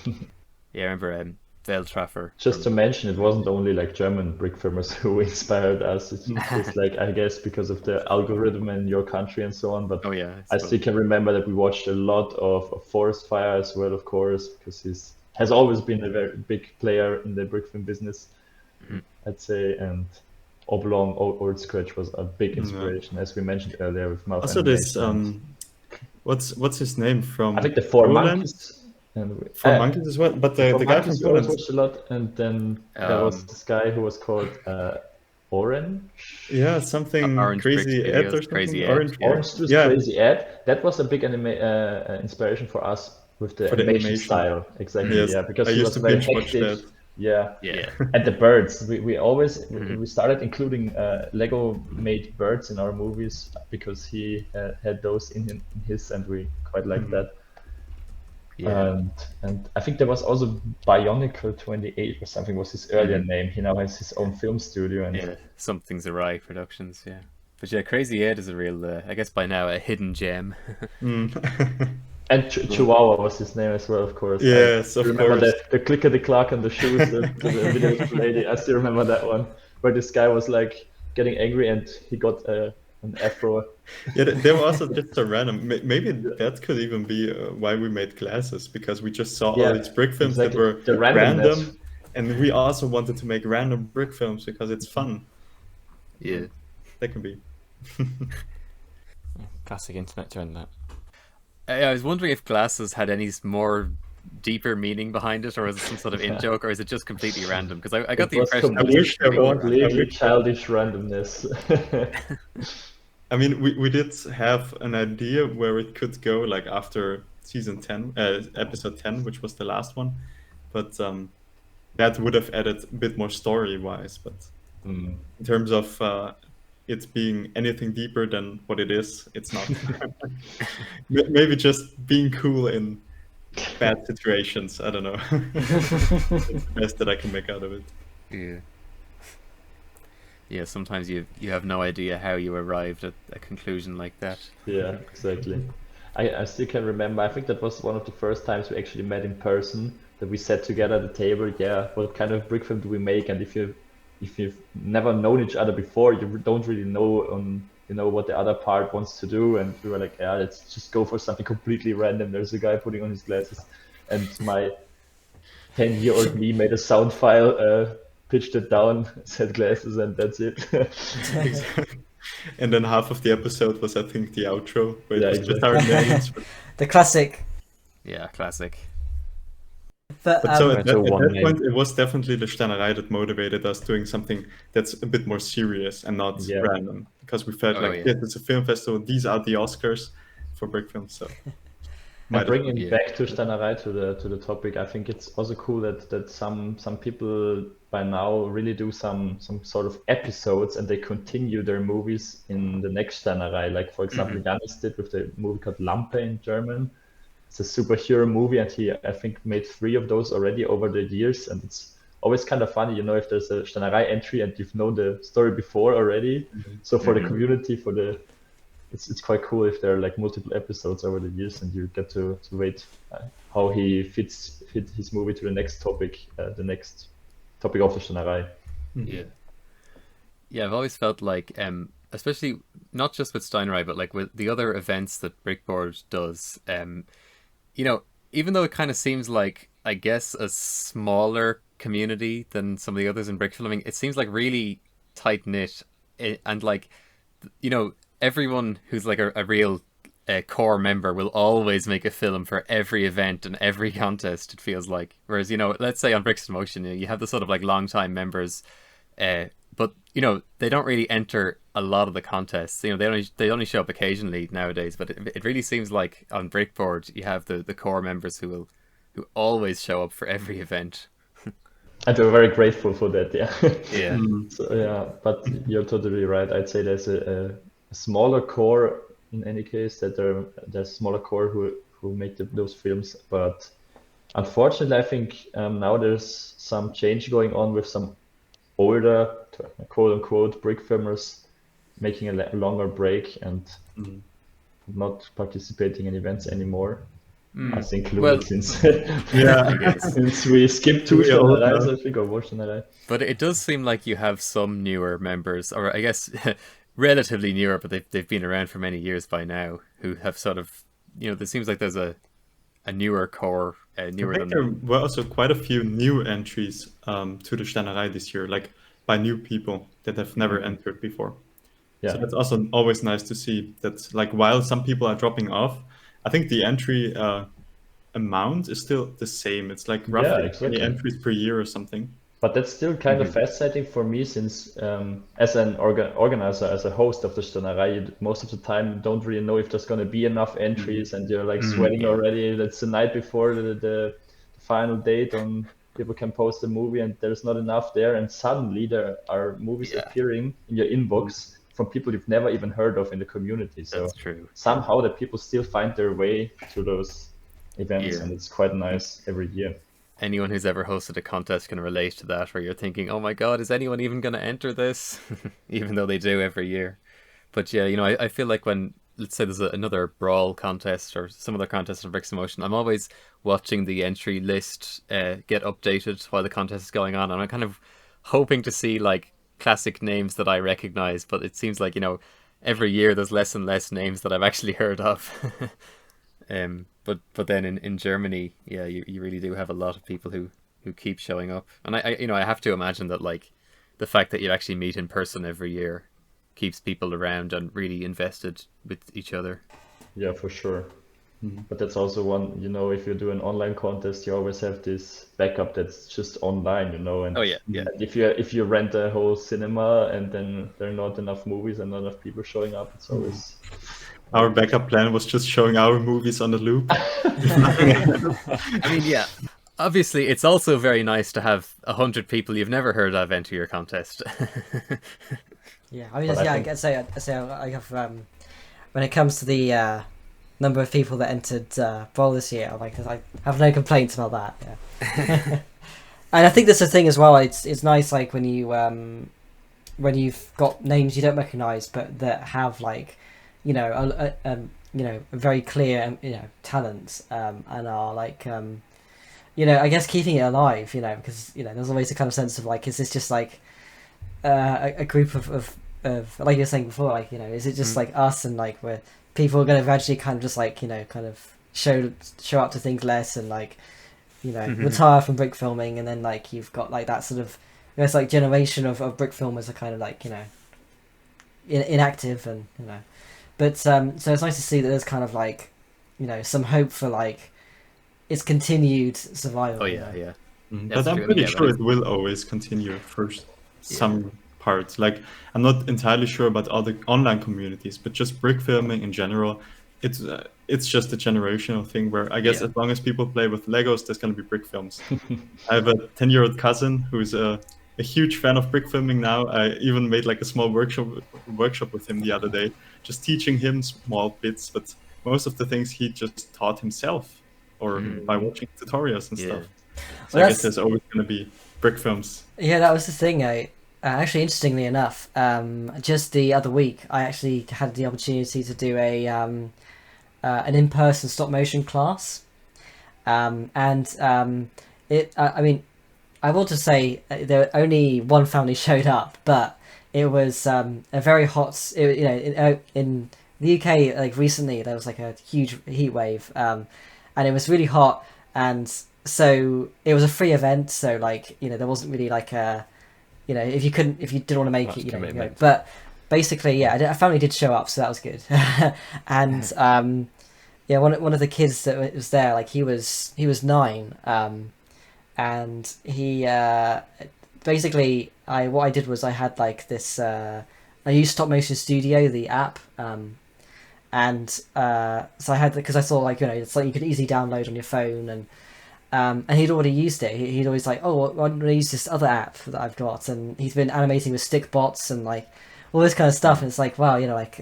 Yeah, I remember Veltraffer.
Just to mention, it wasn't only like German brick filmers who inspired us. It's like, I guess, because of the algorithm in your country and so on. But I still can remember that we watched a lot of Forest Fire as well, of course, because he's has always been a very big player in the brick film business, I'd say. And Oblong, Old Scratch was a big inspiration, as we mentioned earlier with Mouth.
Also, this what's his name from?
I think the Four
Poland?
Monkeys. And
Four Monkeys as well, but the guy from Poland
watched a lot, and then there was this guy who was called Orange.
Yeah, something
Orange
crazy
Bricks
Ed
videos,
or something.
Crazy Ed.
Orange
Crazy Ed. That was a big inspiration for us with the animation style. Exactly.
Yes,
Yeah, because
I
he
used
was
to
very
binge watch
hectic.
that.
Yeah.
Yeah.
And the birds. We always we started including Lego made birds in our movies because he had those in his, and we quite liked that.
Yeah.
And I think there was also Bionicle 28 or something was his earlier name. He now has his own film studio. And
Something's Awry Productions, yeah. But yeah, Crazy Ed is a real, I guess by now, a hidden gem.
And Chihuahua was his name as well, of course.
Yes,
I
of
remember
course.
the clickety-clack on the shoes, the video lady. I still remember that one, where this guy was like getting angry and he got a an afro.
Yeah, they were also just a random. Maybe that could even be why we made glasses, because we just saw all these brick films that were
The randomness.
random, and we also wanted to make random brick films because it's fun.
Yeah.
That can be.
Classic internet trend, that.
I was wondering if glasses had any more deeper meaning behind it, or is it some sort of in-joke, or is it just completely random? Because I got the impression
I wish there was
completely childish randomness.
I mean, we did have an idea where it could go, like after season 10, episode 10, which was the last one, but that would have added a bit more story-wise. But in terms of it being anything deeper than what it is, it's not. Maybe just being cool in bad situations. I don't know. It's the best that I can make out of it.
Yeah. Yeah, sometimes you have no idea how you arrived at a conclusion like that.
Yeah, exactly. I still can remember, I think that was one of the first times we actually met in person, that we sat together at the table. Yeah, what kind of brick film do we make? And if you've never known each other before, you don't really know what the other part wants to do. And we were like, yeah, let's just go for something completely random. There's a guy putting on his glasses, and my 10-year-old me made a sound file, pitched it down, said glasses, and that's it.
And then half of the episode was, I think, the outro, where it was
exactly.
just our names.
The classic.
Yeah, classic.
But
So at that
one name.
point, it was definitely the Steinerei that motivated us doing something that's a bit more serious and not random, because we felt this is a film festival. These are the Oscars for brick films. So
bringing back to Steinerei, to the topic, I think it's also cool that some people by now really do some sort of episodes, and they continue their movies in the next Steinerei. Like, for example, Janis did with the movie called Lampe in German. It's a superhero movie, and he, I think, made 3 of those already over the years. And it's always kind of funny, if there's a Steinerei entry and you've known the story before already. So for the community, it's quite cool if there are like multiple episodes over the years, and you get to wait how he fit his movie to the next topic of the Steinerei.
Yeah, I've always felt like, especially not just with Steinerei, but like with the other events that Brickboard does, even though it kind of seems like, I guess, a smaller community than some of the others in brick filming, it seems like really tight knit, and like, everyone who's like a real core member will always make a film for every event and every contest, it feels like. Whereas, let's say on Bricks in Motion, you have the sort of like long time members, but they don't really enter a lot of the contests. They only show up occasionally nowadays. But it really seems like on Brickboard you have the core members who always show up for every event.
And we're very grateful for that. Yeah.
Yeah.
So, yeah, but you're totally right. I'd say there's a smaller core in any case, that there's a smaller core who make those films. But unfortunately, I think now there's some change going on with some older, quote-unquote, Brickfilmers making a longer break and not participating in events anymore. I think since since we skipped 2 Steinereis, I think, or more Steinerei.
But it does seem like you have some newer members, or I guess relatively newer, but they've been around for many years by now, who have sort of, there seems like there's a newer core, newer than
there were also quite a few new entries to the Steinerei this year, like by new people that have never entered before.
Yeah.
So that's also always nice to see that, like, while some people are dropping off, I think the entry amount is still the same. It's like roughly 20 entries per year or something.
But that's still kind of fascinating for me, since as an organizer, as a host of the Steinerei, most of the time you don't really know if there's going to be enough entries, and you're like sweating already. That's the night before the final date on people can post a movie, and there's not enough there, and suddenly there are movies appearing in your inbox from people you've never even heard of in the community. So
that's true.
Somehow the people still find their way to those events, and it's quite nice every year.
Anyone who's ever hosted a contest can relate to that, where you're thinking, oh my god, is anyone even going to enter this? Even though they do every year. But yeah, I feel like when, let's say there's another brawl contest or some other contest on Bricks in Motion, I'm always watching the entry list get updated while the contest is going on, and I'm kind of hoping to see like classic names that I recognize, but it seems like, every year there's less and less names that I've actually heard of. But then in Germany, yeah, you really do have a lot of people who keep showing up, and I have to imagine that like the fact that you actually meet in person every year keeps people around and really invested with each other.
Yeah, for sure. But that's also one, if you do an online contest, you always have this backup that's just online, and
Oh yeah, yeah.
and if you rent a whole cinema and then there are not enough movies and not enough people showing up, it's always
Our backup plan was just showing our movies on the loop.
I mean, yeah. Obviously, it's also very nice to have 100 people you've never heard of enter your contest.
Yeah, I mean,
But I
yeah,
think-
I say I have when it comes to the number of people that entered Brawl this year, I have no complaints about that. Yeah, and I think that's the thing as well. It's nice like when you've got names you don't recognise but that have like very clear talents and are like I guess keeping it alive, because there's always a kind of sense of like, is this just like a group of like you were saying before, like is it just like us and like where people are going to gradually kind of just like kind of show up to things less and like retire from brick filming, and then like you've got like that sort of like generation of brick filmers are kind of like inactive and but so it's nice to see that there's kind of like some hope for like its continued survival.
Oh yeah, yeah.
But I'm pretty sure it will always continue for some parts. Like, I'm not entirely sure about other online communities, but just brick filming in general, it's just a generational thing where I guess as long as people play with Legos, there's going to be brick films. I have a 10-year-old cousin who's a huge fan of brick filming now. I even made like a small workshop with him the other day, just teaching him small bits, but most of the things he just taught himself or by watching tutorials and stuff. So I guess there's always going to be brick films.
Yeah, that was the thing. Actually, interestingly enough, just the other week, I actually had the opportunity to do an in-person stop motion class, and I mean, I want to say there only one family showed up, but it was a very hot. In the UK, like recently, there was like a huge heat wave, and it was really hot, and so it was a free event. So like there wasn't really like a if you didn't want to make it, but basically, a family did show up, so that was good. And one of the kids that was there, like he was 9, and he basically what I did was I had like this I used Stop Motion Studio, the app, and so I had, because I saw like it's like you could easily download on your phone, and he'd already used it. He'd always like, oh, I'm gonna use this other app that I've got, and he's been animating with stick bots and like all this kind of stuff. And it's like, wow, like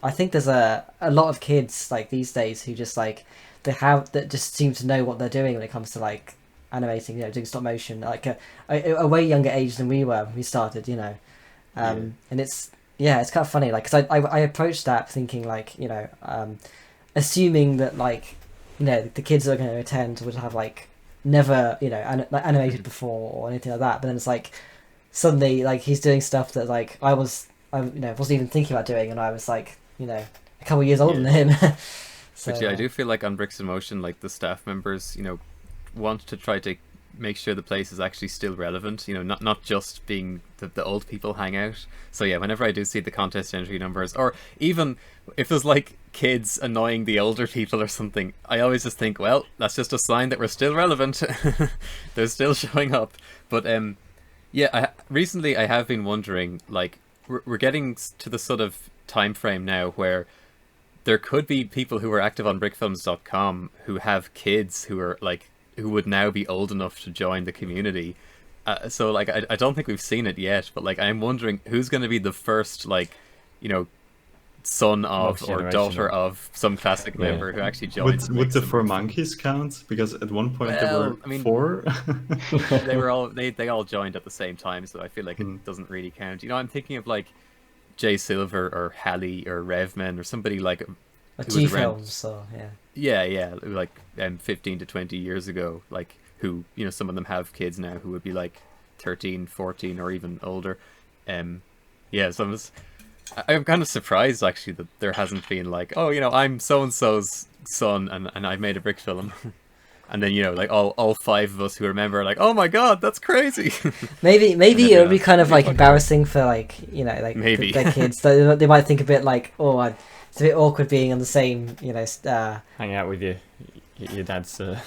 I think there's a lot of kids like these days who just like that just seem to know what they're doing when it comes to like animating, doing stop motion, like a way younger age than we were when we started, and it's kind of funny, like, because I approached that thinking like assuming that like the kids that are going to attend would have like never animated before or anything like that, but then it's like suddenly like he's doing stuff that like I wasn't even thinking about doing, and I was like a couple of years older than him. So,
but I do feel like on Bricks in Motion, like the staff members want to try to make sure the place is actually still relevant, not just being the old people hang out. So yeah, whenever I do see the contest entry numbers, or even if there's like kids annoying the older people or something, I always just think, well, that's just a sign that we're still relevant. They're still showing up. But recently I have been wondering, like, we're getting to the sort of time frame now where there could be people who are active on brickfilms.com who have kids who are like, who would now be old enough to join the community. So like, I don't think we've seen it yet, but like, I'm wondering who's going to be the first, like, son of or daughter of some classic member who actually joins.
Would the 4 monkeys count? Because at one point there were 4.
They were all they all joined at the same time, so I feel like it doesn't really count. I'm thinking of like Jay Silver or Hallie or Revman or somebody like
G-Films, so
yeah, like 15 to 20 years ago, like who some of them have kids now who would be like 13, 14 or even older. So I'm kind of surprised actually that there hasn't been like, oh, I'm so and so's son, and I made a brick film. And then, like all five of us who remember are like, oh my god, that's crazy.
Maybe it would be kind of like
fucking
embarrassing for like like
Maybe.
their kids. They might think a bit like, oh, it's a bit awkward being on the same
Hang out with your dad's.
Yeah.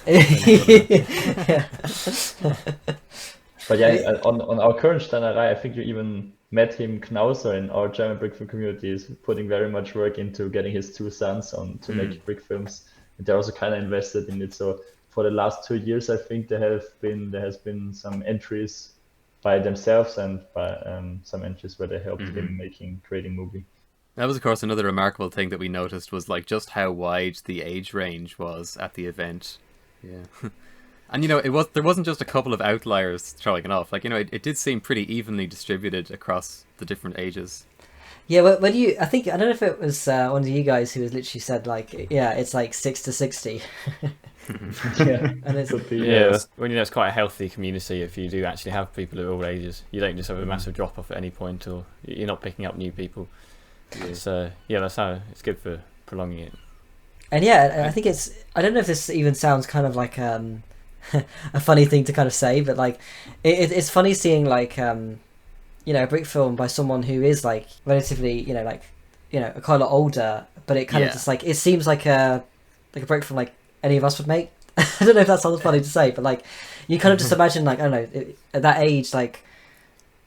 But yeah, on our current Steinerei, I think you even met him, Knauser, in our German brick film community, is putting very much work into getting his two sons on to make brick films. And they're also kind of invested in it. So for the last 2 years, I think there has been some entries by themselves and by some entries where they helped him creating movie.
That was, of course, another remarkable thing that we noticed was like just how wide the age range was at the event. Yeah. And there wasn't just a couple of outliers throwing it off. Like, it did seem pretty evenly distributed across the different ages.
Yeah, I don't know if it was one of you guys who was literally said like, yeah, it's like 6 to 60.
Yeah,
And it's
When it's quite a healthy community, if you do actually have people of all ages, you don't just have a massive drop off at any point, or you're not picking up new people. It's that's how it's good for prolonging it.
And yeah, I think I don't know if this even sounds kind of like a funny thing to kind of say, but like it's funny seeing like a brick film by someone who is like relatively quite a lot older, but it kind of just like it seems like a brick film like any of us would make. I don't know if that sounds funny to say, but like you kind of just imagine like, I don't know, at that age, like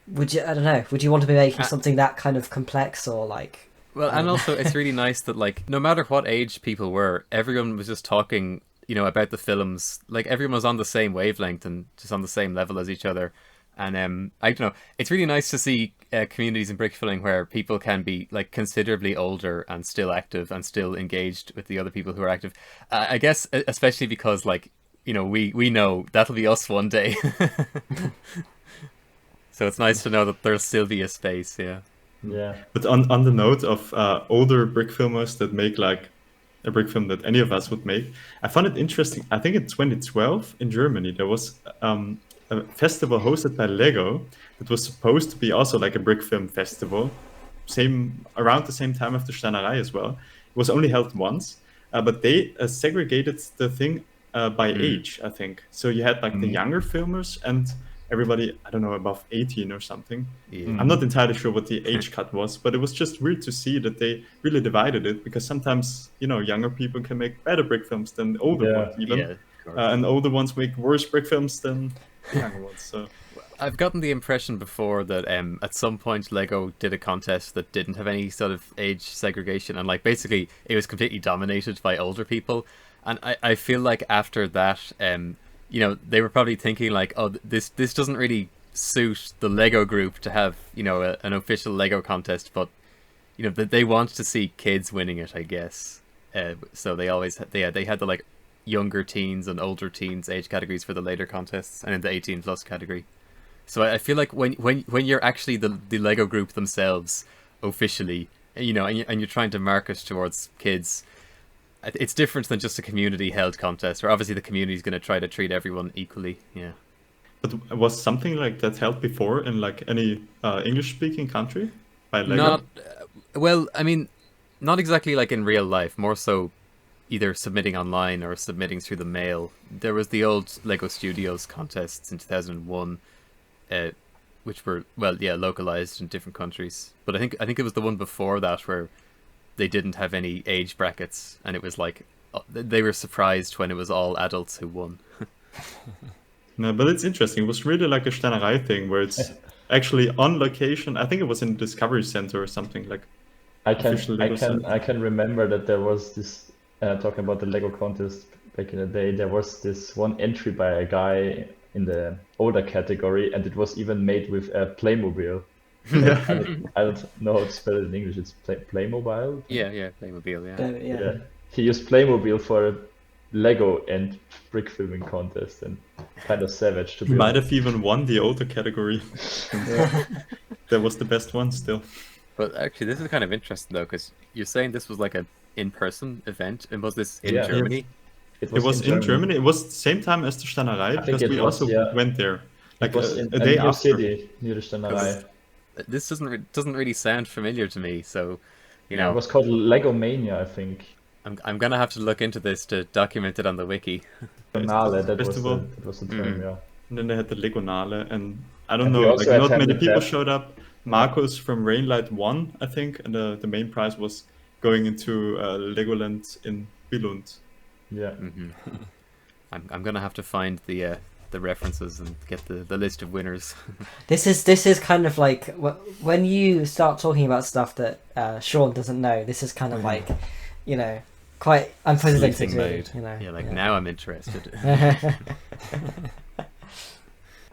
would you want to be making something that kind of complex, or like
and also it's really nice that like no matter what age people were, everyone was just talking about the films. Like everyone was on the same wavelength and just on the same level as each other. And I don't know, it's really nice to see communities in brick filming where people can be like considerably older and still active and still engaged with the other people who are active. I guess especially because like we know that'll be us one day. So it's nice to know that there'll still be a space.
Yeah.
But on the note of older brick filmers that make like a brick film that any of us would make, I found it interesting. I think in 2012 in Germany there was a festival hosted by Lego that was supposed to be also like a brick film festival, around the same time of the Steinerei as well. It was only held once, but they segregated the thing by age, I think. So you had like the younger filmers and everybody, I don't know, above 18 or something. I'm not entirely sure what the age cut was, but it was just weird to see that they really divided it, because sometimes younger people can make better brick films than older ones even, and older ones make worse brick films than the younger ones. So
I've gotten the impression before that at some point Lego did a contest that didn't have any sort of age segregation, and like basically it was completely dominated by older people. And I feel like after that they were probably thinking like, oh, this doesn't really suit the Lego group to have an official Lego contest, but they want to see kids winning it, I guess. So they always they had the like younger teens and older teens age categories for the later contests, and in the 18 plus category. So I feel like when you're actually the Lego group themselves officially, and you're trying to market towards kids, it's different than just a community held contest, where obviously the community is going to try to treat everyone equally. Yeah.
But was something like that held before in like any English-speaking country by Lego?
Not exactly like in real life. More so, either submitting online or submitting through the mail. There was the old Lego Studios contests in 2001, which were localized in different countries. But I think it was the one before that where they didn't have any age brackets, and it was like they were surprised when it was all adults who won.
No, but it's interesting. It was really like a Steinerei thing where it's actually on location. I think it was in the Discovery Center or something like.
I can remember that there was this talking about the Lego contest back in the day. There was this one entry by a guy in the older category, and it was even made with a Playmobil. I don't know how to spell it in English. It's Playmobil.
Yeah, Playmobil.
Yeah.
He used Playmobil for a Lego and brick filming contest, and kind of savage to be
He might
honest.
have even won the older category. That was the best one still.
But actually, this is kind of interesting though, because you're saying this was like a in-person event, and was this in
Yeah.
Germany?
It was in Germany. It was the same time as the Steinerei,
I think
because
it
we
was,
also
yeah.
went there.
It
Like
was in
a day
a new
after.
city near the Steinerei.
this doesn't really sound familiar to me. So, you
It
know,
was called Lego Mania, I think.
I'm gonna have to look into this to document it on the wiki.
Finale,
Festival.
that was the term, yeah.
And then they had the Legonale, and I don't
And we
know,
also
like not many
attended
people
that.
showed up. Marcus from Rainlight won, I think, and the main prize was going into Legoland in Billund.
Yeah.
I'm gonna have to find the references and get the list of winners.
This is kind of like when you start talking about stuff that Sean doesn't know. This is kind of like, you know, quite unprecedented.
Sleuthing
Really,
mode.
you know,
Yeah, like now I'm interested.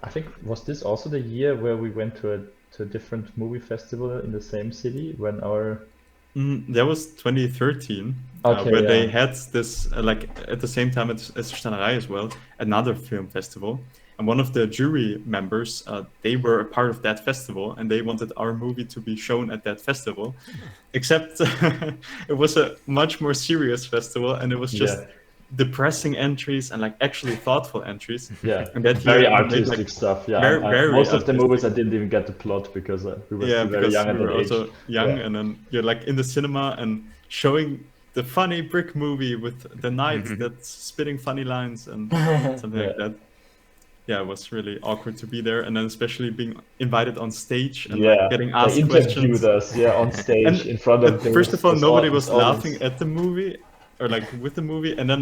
I think, was this also the year where we went to a different movie festival in the same city when our...
That was 2013,
Okay,
where
yeah.
they had this, like at the same time as Steinerei as well, another film festival. And one of the jury members, they were a part of that festival, and they wanted our movie to be shown at that festival. Except it was a much more serious festival, and it was just
Yeah.
depressing entries and like actually thoughtful entries.
Yeah,
And that
very
year they made,
artistic
like,
stuff. Yeah,
very
most of the
artistic.
movies I didn't even get the plot because we were
Yeah,
still very
because
young at
we were
that age.
also young,
Yeah.
and then you're like in the cinema and showing the funny brick movie with the knight that's spitting funny lines and something like
Yeah.
that. Yeah, it was really awkward to be there, and then especially being invited on stage and
Yeah,
like getting
they
asked
interviewed
questions.
us, yeah, on stage
And
in front of
first of all, nobody was
audience.
laughing at the movie or like with the movie, and then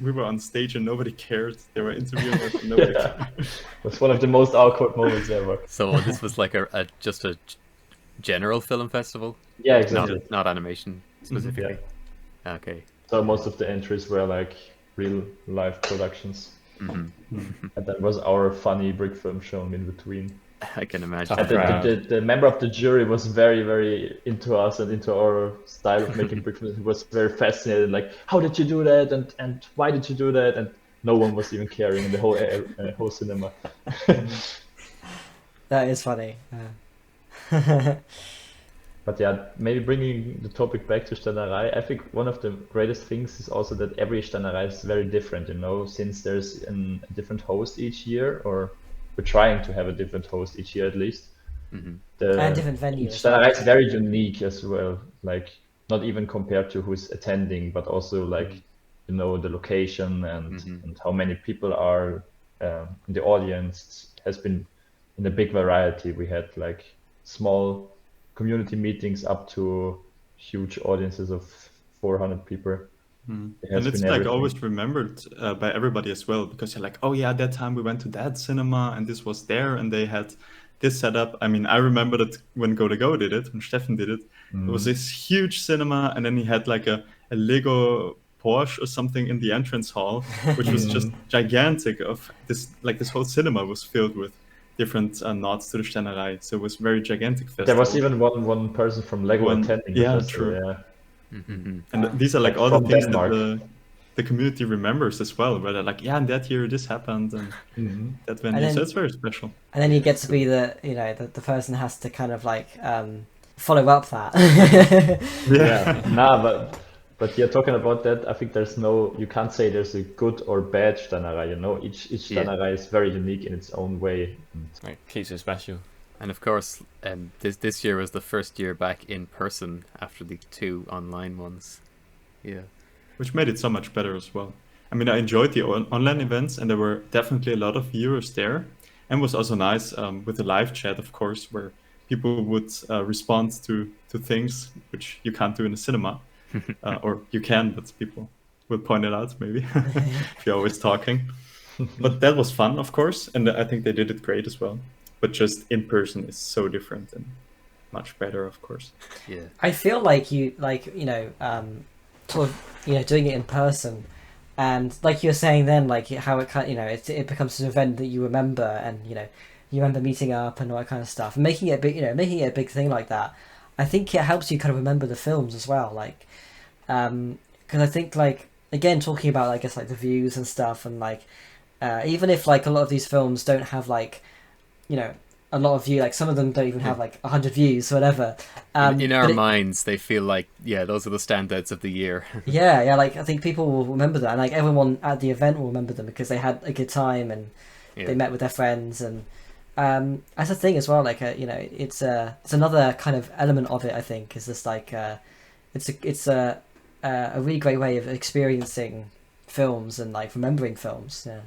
we were on stage and nobody cared. They were interviewing us and nobody
Yeah.
cared.
It was one of the most awkward moments ever.
So this was like just a general film festival,
Yeah, exactly.
not animation specifically. Okay.
So most of the entries were like real life productions. And that was our funny brick film shown in between.
I can imagine.
Tough
And
crowd.
the member of the jury was very, very into us and into our style of making brick films. He was very fascinated, like, how did you do that? And why did you do that? And no one was even caring in the whole cinema.
that is funny. Yeah.
But yeah, maybe bringing the topic back to Steinerei, I think one of the greatest things is also that every Steinerei is very different, you know, since there's a different host each year, or we're trying to have a different host each year at least.
And different venue
Each
as well.
Steinerei is very unique as well, like not even compared to who's attending, but also like, you know, the location and how many people are in the audience has been in a big variety. We had like small community meetings up to huge audiences of 400 people. It
And
has
it's
been
like
everything.
always remembered by everybody as well, because you're like, oh yeah, that time we went to that cinema and this was there and they had this setup. I mean, I remember that when Go to Go did it, when Steffen did it, it was this huge cinema, and then he had like a Lego Porsche or something in the entrance hall, which was just gigantic. Of this, like this whole cinema was filled with different nods to the Steinerei. So it was very gigantic festival.
There was even one person from Lego attending the
yeah,
festival,
true.
yeah.
And these are like
Like
all the
from
things
Denmark.
that the community remembers as well, where they're like, yeah, and that year this happened and that venue.
then-
So it's very special.
And then you get to be the person who has to kind of like follow up that.
Yeah, nah, but yeah, talking about that, I think you can't say there's a good or bad Steinerei, you know, each Steinerei is very unique in its own way.
Right, keeps it special.
And of course, this year was the first year back in person after the 2 online ones. Yeah.
Which made it so much better as well. I mean, I enjoyed the online events, and there were definitely a lot of viewers there. And it was also nice with the live chat, of course, where people would respond to things which you can't do in a cinema. Or you can, but people will point it out maybe if you're always talking. But that was fun, of course, and I think they did it great as well. But just in person is so different and much better, of course.
Yeah.
I feel like sort of, doing it in person, and like you were saying then, like how it kind, it becomes an event that you remember, and you remember meeting up and all that kind of stuff, and making it a big, making it a big thing like that. I think it helps you kind of remember the films as well, like, because I think like again talking about I guess like the views and stuff, and like even if like a lot of these films don't have like a lot of views, like some of them don't even have like 100 views or whatever.
In our minds, they feel like, yeah, those are the standouts of the year.
yeah, like I think people will remember that, and like everyone at the event will remember them because they had a good time and they met with their friends, and as a thing as well, like it's another kind of element of it. I think is just like it's a really great way of experiencing films and like remembering films. Yeah.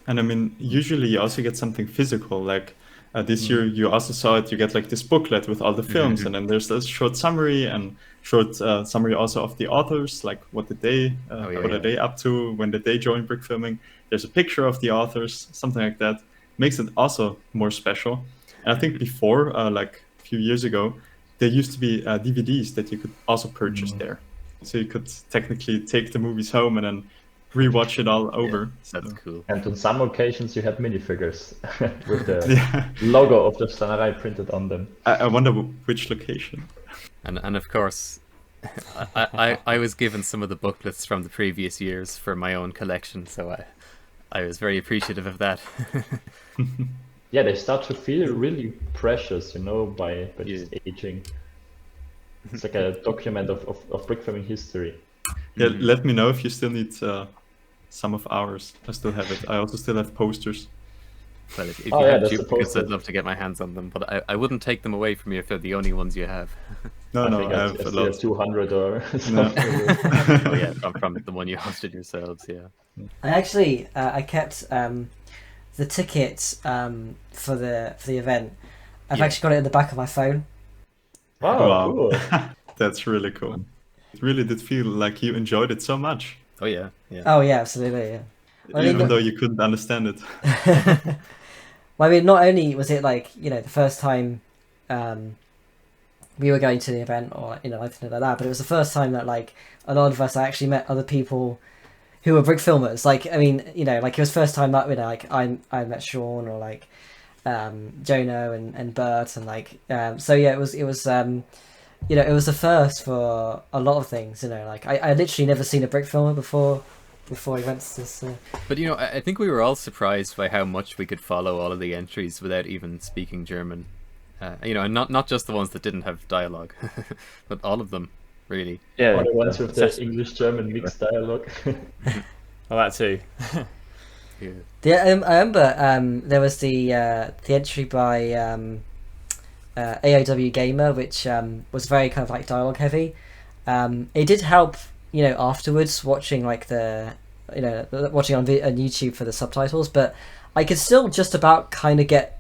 And I mean, usually you also get something physical. Like this year, you also saw it. You get like this booklet with all the films, and then there's a short summary and short summary also of the authors, like what did they, what are they up to, when did they join brick filming. There's a picture of the authors, something like that. Makes it also more special. And I think before, like a few years ago, there used to be DVDs that you could also purchase there. So you could technically take the movies home and then rewatch it all over.
That's cool.
And on some occasions you have minifigures with the logo of the Steinerei printed on them.
I wonder which location.
And of course, I was given some of the booklets from the previous years for my own collection, so I was very appreciative of that.
Yeah, they start to feel really precious, you know, by just aging. It's like a document of brick filming history.
Yeah, let me know if you still need some of ours. I still have it. I also still have posters.
Well, if you have duplicates, I'd love to get my hands on them, but I wouldn't take them away from you if they're the only ones you have.
No, I have a lot.
200 or something.
Oh yeah, from the one you hosted yourselves, yeah.
I actually I kept the tickets for the event. I've actually got it in the back of my phone.
Wow. Cool.
That's really cool. It really did feel like you enjoyed it so much.
Oh yeah.
Oh yeah, absolutely. Yeah.
Even though you couldn't understand it.
Well, I mean, not only was it like the first time we were going to the event or anything like that, but it was the first time that like a lot of us actually met other people who were Brickfilmers. Like, I mean, like it was first time that like I met Sean or like Jono and Bert and like so yeah, it was it was the first for a lot of things. Like I literally never seen a Brickfilmer before we went to this.
But I think we were all surprised by how much we could follow all of the entries without even speaking German. And not just the ones that didn't have dialogue, but all of them, really.
Yeah, all the ones with the English-German mixed dialogue.
Well, that too.
Yeah, I remember there was the entry by AOW Gamer, which was very kind of like dialogue heavy. It did help, afterwards watching like watching on YouTube for the subtitles, but I could still just about kind of get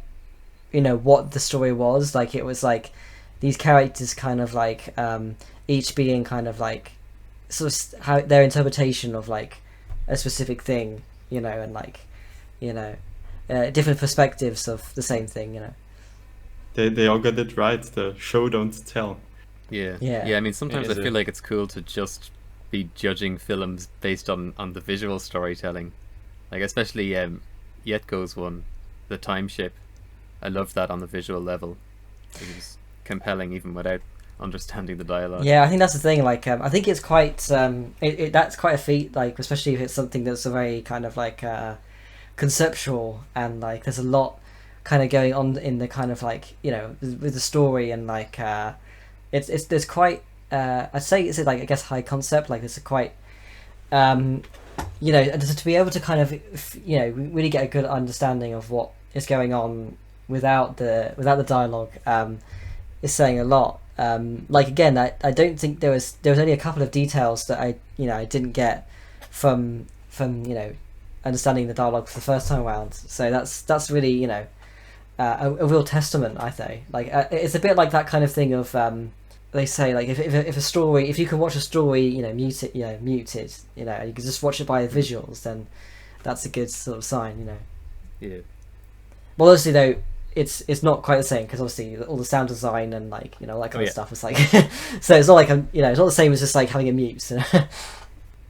what the story was. Like it was like these characters kind of like each being kind of like sort of how their interpretation of like a specific thing, and like different perspectives of the same thing.
They all got it right. The show don't tell.
Yeah. I mean, sometimes I feel like it's cool to just be judging films based on the visual storytelling, like especially Yetko's one, The Time Ship. I loved that on the visual level. It was compelling even without understanding the dialogue.
Yeah, I think that's the thing. Like, I think it's quite that's quite a feat. Like, especially if it's something that's a very kind of like conceptual, and like there's a lot kind of going on in the kind of like with the story, and like there's quite I'd say it's like I guess high concept. Like there's a quite to be able to kind of really get a good understanding of what is going on without the dialogue is saying a lot. Like again, I don't think there was only a couple of details that I didn't get from understanding the dialogue for the first time around. So that's really a real testament, I think. Like it's a bit like that kind of thing of they say like if a story, if you can watch a story muted, you can just watch it by the visuals, then that's a good sort of sign.
Yeah.
Well, obviously though, it's not quite the same because obviously all the sound design and like all that kind of stuff is like so it's not like it's not the same as just like having a mute.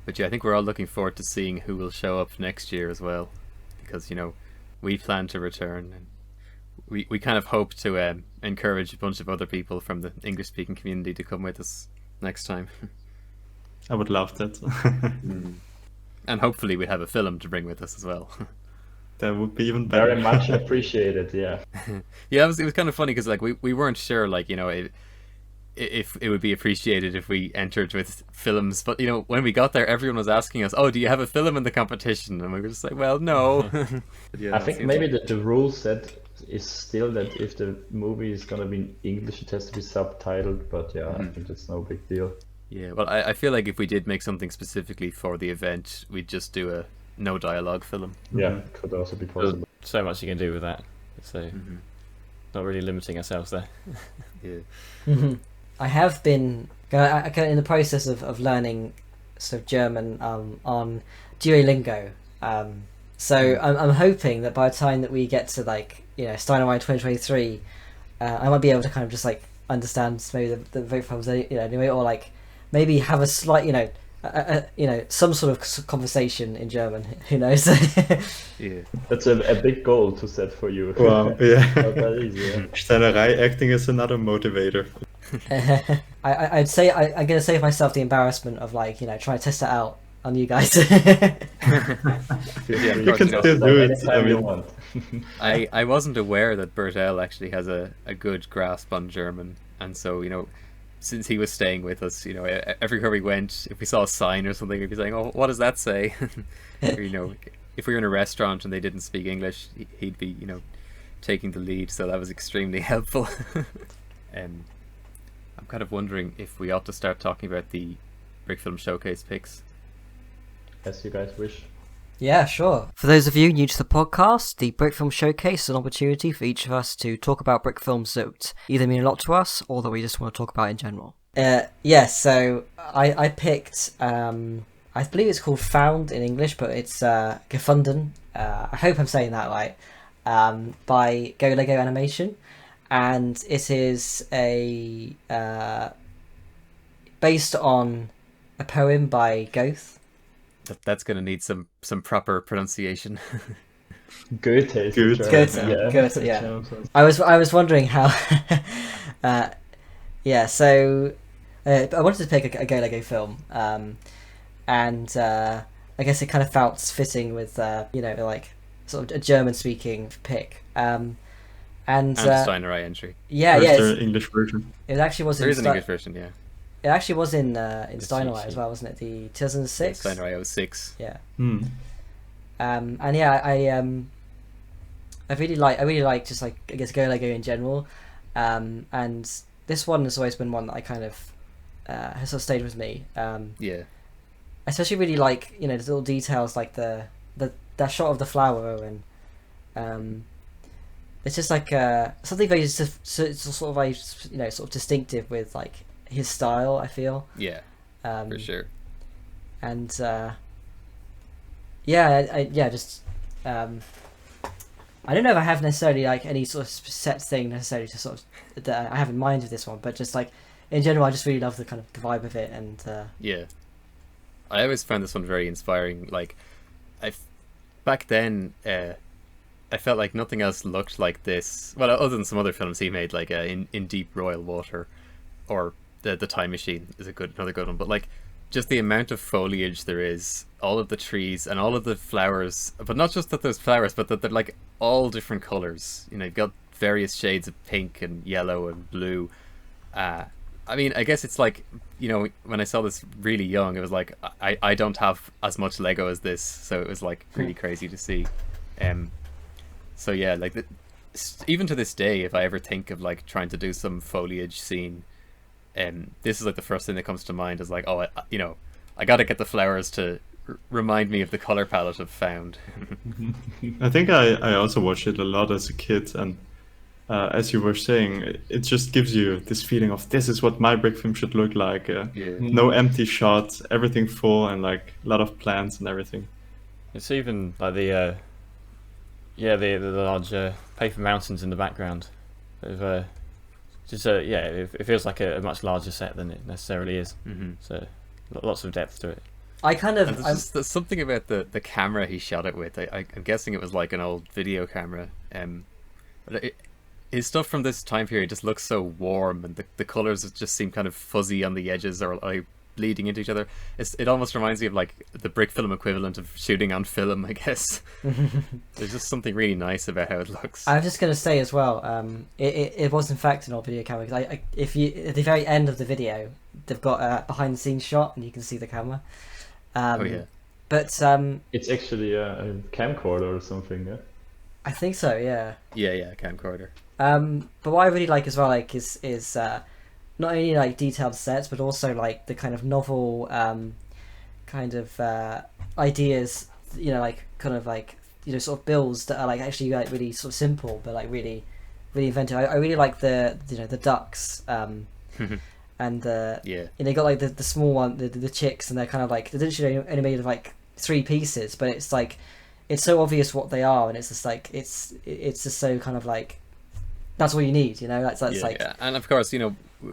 But yeah, I think we're all looking forward to seeing who will show up next year as well, because we plan to return, and we kind of hope to encourage a bunch of other people from the English speaking community to come with us next time.
I would love that.
And hopefully we have a film to bring with us as well.
That would be even better.
Very much appreciated, yeah.
Yeah, it was kind of funny because like we weren't sure like if it would be appreciated if we entered with films, but when we got there, everyone was asking us, "Oh, do you have a film in the competition?" And we were just like, "Well, no."
I think maybe the rules said is still that if the movie is gonna be in English, it has to be subtitled. But yeah, I think that's no big deal.
Yeah, well, I feel like if we did make something specifically for the event, we'd just do a no dialogue film.
Yeah, could also be possible.
So much you can do with that. So not really limiting ourselves there.
Yeah.
I have been in the process of learning sort of German on Duolingo. So I'm hoping that by the time that we get to like Steinerei 2023, I might be able to kind of just like understand maybe the Brickfilms anyway, or like maybe have a slight some sort of conversation in German. Who knows?
Yeah.
That's a big goal to set for you.
Wow, yeah.
Not that easy, yeah.
Steinerei acting is another motivator.
I'd say I'm gonna save myself the embarrassment of like try to test it out on you guys.
Feel
Yeah,
free
You
to
can
test
still
it
do it,
anytime
I
you
mean-
want.
I wasn't aware that Bertel actually has a good grasp on German, and so since he was staying with us, everywhere we went, if we saw a sign or something, we'd be saying, "Oh, what does that say?" Or, if we were in a restaurant and they didn't speak English, he'd be taking the lead. So that was extremely helpful. I'm kind of wondering if we ought to start talking about the Brickfilm Showcase picks.
As you guys wish.
Yeah, sure. For those of you new to the podcast, the Brickfilm Showcase is an opportunity for each of us to talk about brick films that either mean a lot to us or that we just want to talk about in general. So I picked, I believe it's called Found in English, but it's Gefunden. I hope I'm saying that right. By Go Lego Animation. And it is based on a poem by Goethe.
That's going to need some proper pronunciation.
Goethe. is
Goethe.
the
Goethe,
German, yeah.
Goethe, yeah.
German sounds-
I was wondering how. So I wanted to pick a Go Lego film, and I guess it kind of felt fitting with like sort of a German speaking pick. And
Steinerei entry.
yeah,
Or is
yeah,
there an English version?
it actually was
There
in
is an English version, yeah.
It actually was in Steinerei
CC.
as well, wasn't it? The 2006.
Steinerei 06.
Yeah.
Hmm.
And yeah, I really like just like I guess Go Lego in general, and this one has always been one that I kind of has sort of stayed with me.
Yeah.
I especially really like the little details like that shot of the flower, and it's just like something very sort of like sort of distinctive with like his style, I feel.
Yeah, for sure.
And I don't know if I have necessarily like any sort of set thing necessarily to sort of that I have in mind with this one, but just like in general, I just really love the kind of the vibe of it, and
Yeah, I always found this one very inspiring. Like, back then, I felt like nothing else looked like this. Well, other than some other films he made, like in Deep Royal Water, or the Time Machine is another good one. But like, just the amount of foliage there is, all of the trees and all of the flowers, but not just that there's flowers, but that they're like all different colors. You've got various shades of pink and yellow and blue. I mean, I guess it's like, when I saw this really young, it was like, I don't have as much Lego as this, so it was like really crazy to see. So yeah, like even to this day, if I ever think of like trying to do some foliage scene, this is like the first thing that comes to mind is like, oh, I got to get the flowers to remind me of the color palette I've found.
I think I also watched it a lot as a kid, and as you were saying, it just gives you this feeling of this is what my brick film should look like. No empty shots, everything full, and like a lot of plants and everything.
It's even like the large paper mountains in the background. It feels like a much larger set than it necessarily is.
Mm-hmm.
So lots of depth to it.
I kind of
And there's something about the camera he shot it with. I'm guessing it was like an old video camera. But his stuff from this time period just looks so warm, and the colors just seem kind of fuzzy on the edges, or like bleeding into each other. It almost reminds me of like the brick film equivalent of shooting on film, I guess. There's just something really nice about how it looks.
I was just going to say as well, it was in fact an old video camera, because if you at the very end of the video, they've got a behind the scenes shot and you can see the camera.
Oh yeah.
But
It's actually a camcorder or something, yeah?
I think so. Yeah.
Yeah, camcorder.
But what I really like as well, like, is not only like detailed sets, but also like the kind of novel kind of ideas. You know, like kind of like sort of builds that are like actually like really sort of simple, but like really, really inventive. I really like the the ducks. And they got like the small one, the chicks, and they're kind of like they're literally only made of like 3 pieces, but it's like it's so obvious what they are, and it's just like it's just so kind of like that's all you need, That's like
Yeah, and of course,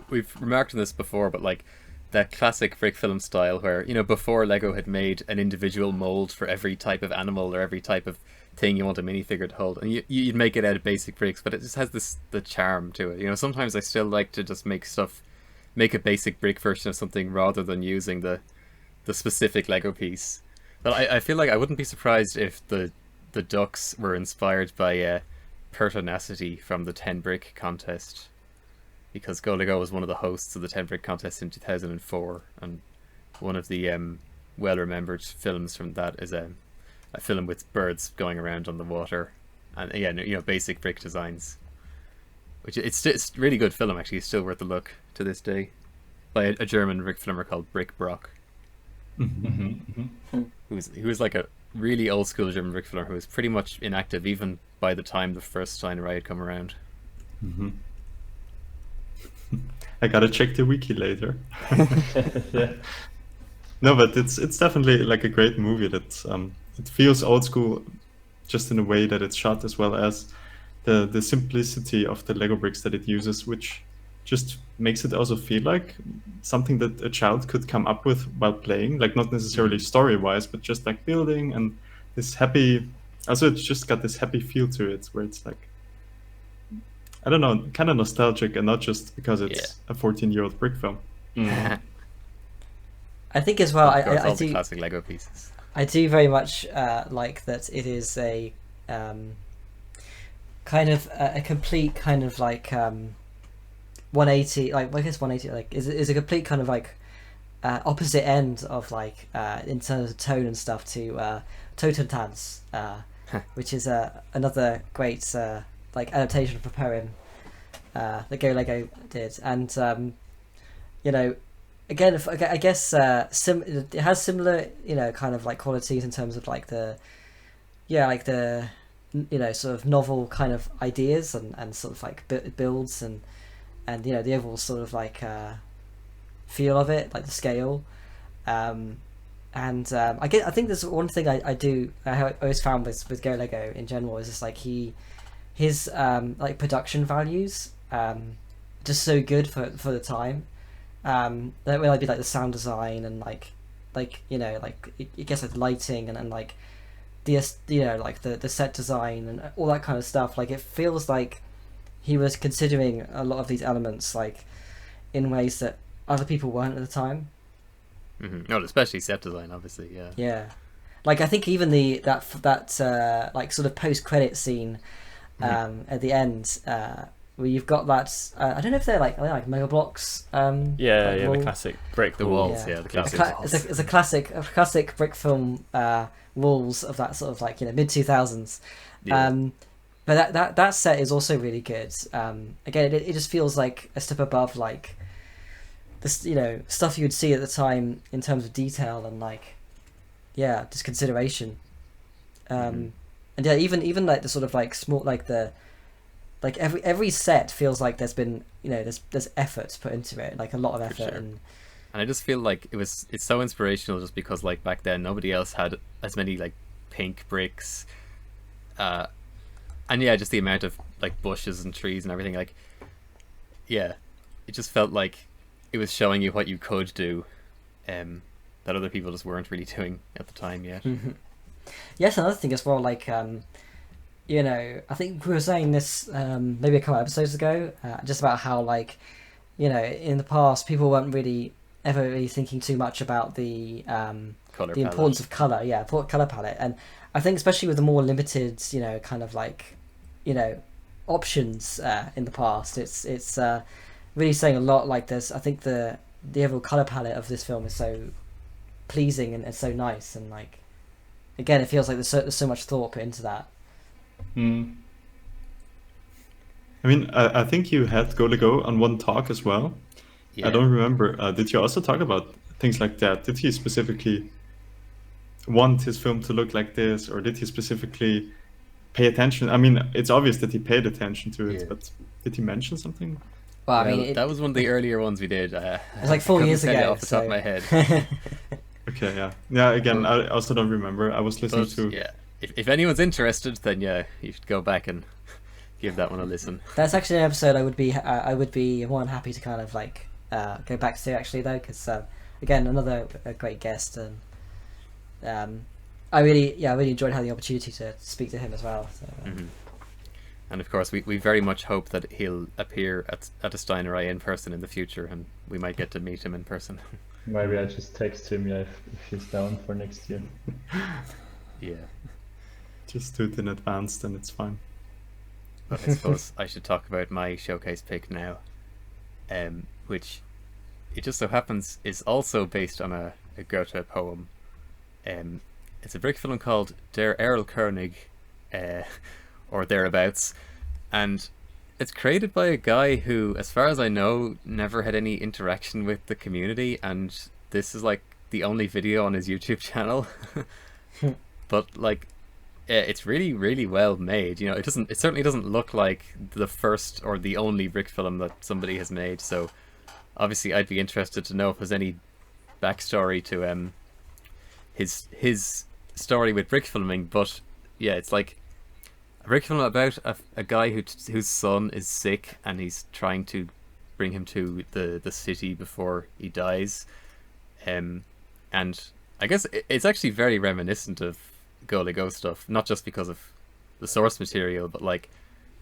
we've remarked on this before, but like that classic brick film style where before Lego had made an individual mold for every type of animal or every type of thing you want a minifigure to hold, and you'd make it out of basic bricks, but it just has the charm to it. Sometimes I still like to just make a basic brick version of something rather than using the specific Lego piece. But I feel like I wouldn't be surprised if the ducks were inspired by pertinacity from the 10 brick contest, because Go Lego was one of the hosts of the 10 brick contest in 2004, and one of the well remembered films from that is a film with birds going around on the water, and basic brick designs. Which it's really good film, actually. It's still worth a look to this day, by a German Brickfilmer called Brick Brock, who was like a really old school German Brickfilmer who was pretty much inactive even by the time the first Steinerei had come around.
I gotta check the wiki later. No, but it's definitely like a great movie. That it feels old school, just in a way that it's shot, as well as the simplicity of the Lego bricks that it uses, which just makes it also feel like something that a child could come up with while playing, like not necessarily story-wise, but just like building, and this happy. Also, it's just got this happy feel to it, where it's like, I don't know, kind of nostalgic, and not just because it's a 14-year-old brick film.
I think as well. I
the
do
classic Lego pieces.
I do very much like that. It is a kind of a complete kind of like 180, like I guess 180, like is a complete kind of like opposite end of like in terms of tone and stuff to Totentanz, which is another great like adaptation of a poem that Go Lego did, and again, I guess it has similar kind of like qualities in terms of like the sort of novel kind of ideas and sort of like builds and the overall sort of like feel of it, like the scale, and I think there's one thing I always found with Go Lego in general is just like his like production values just so good for the time. That will be like the sound design and like I guess like the lighting and like the like the set design and all that kind of stuff. Like it feels like he was considering a lot of these elements like in ways that other people weren't at the time.
No, especially set design, obviously.
Yeah, like I think even that like sort of post credit scene at the end where you've got that I don't know if they're like Mega Blocks.
The classic brick
the walls. The classic.
It's a classic brick film walls of that sort of like mid 2000s. But that set is also really good. Again, it just feels like a step above like this stuff you would see at the time in terms of detail and like just consideration. And even like the sort of like small like the like every set feels like there's been there's effort put into it, like a lot of effort.
Sure. And I just feel like it's so inspirational just because like back then nobody else had as many like pink bricks, and just the amount of like bushes and trees and everything, like it just felt like it was showing you what you could do, that other people just weren't really doing at the time yet.
Yes, another thing as well, like I think we were saying this maybe a couple of episodes ago, just about how like in the past people weren't really ever really thinking too much about the importance of color, color palette, and I think especially with the more limited kind of like options in the past, it's really saying a lot. Like I think the overall color palette of this film is so pleasing and so nice, and like again it feels like there's so much thought put into that.
Mm.
I mean, I think you had Go to Go on one talk as well.
Yeah.
I don't remember. Did you also talk about things like that? Did he specifically want his film to look like this, or did he specifically pay attention? I mean, it's obvious that he paid attention to it,
Yeah.
but did he mention something?
Well, I
Well,
mean,
that was one of the earlier ones we did.
it's like 4
I couldn't
years
tell you
ago.
off the top of my head.
Okay, yeah. Yeah, again,
But-
I also don't remember. I was listening
But
to...
yeah, if anyone's interested, then yeah, you should go back and give that one a listen.
That's actually an episode I would be more than happy to kind of like go back to actually though, because again, another a great guest, and I really enjoyed having the opportunity to speak to him as well. So,
Mhm. And of course, we very much hope that he'll appear at a Steinerei in person in the future, and we might get to meet him in person.
Maybe I just text him, yeah, if he's down for next year.
Yeah,
Just do it in advance, then it's fine.
but I suppose I should talk about my showcase pick now, which it just so happens is also based on a Goethe poem. It's a brick film called Der Erlkönig, or thereabouts, and it's created by a guy who, as far as I know, never had any interaction with the community, and this is like the only video on his YouTube channel. But like, it's really, really well made. You know, it certainly doesn't look like the first or the only brick film that somebody has made. So obviously, I'd be interested to know if there's any backstory to his story with brick filming. But yeah, it's like a brick film about a guy whose son is sick, and he's trying to bring him to the city before he dies. And I guess it's actually very reminiscent of Go to Go stuff, not just because of the source material, but like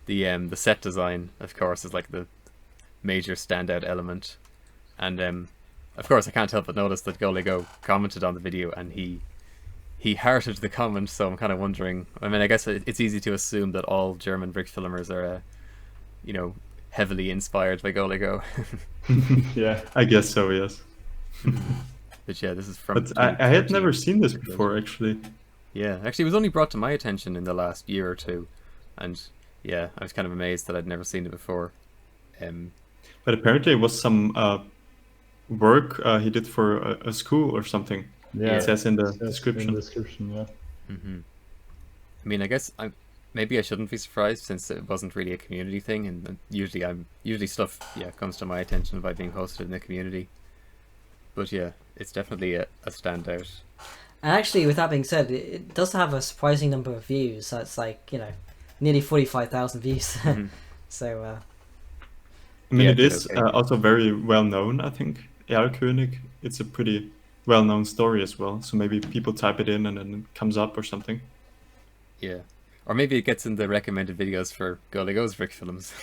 the set design, of course, is like the major standout element. And of course, I can't help but notice that Go to Go commented on the video, and he hearted the comment. So I'm kind of wondering. I mean, I guess it's easy to assume that all German Brickfilmers are, heavily inspired by Go to Go.
Yeah.
I guess so, yes.
But yeah, this is from.
But I had
2013.
never seen this before, actually.
Yeah, actually, it was only brought to my attention in the last year or two, and yeah, I was kind of amazed that I'd never seen it before.
But apparently it was some work he did for a school or something.
Yeah.
It says in the
Yes,
description.
In the description, yeah.
I mean, I guess maybe I shouldn't be surprised, since it wasn't really a community thing, and usually stuff comes to my attention by being hosted in the community. But yeah, it's definitely a standout.
and actually, with that being said, it does have a surprising number of views. So it's like nearly 45,000 views. So
I mean,
Yeah,
it is
okay.
also very well known, I think. Erlkönig, it's a pretty well known story as well. So maybe people type it in and then it comes up or something.
Yeah, or maybe it gets in the recommended videos for Go to Go's brick films.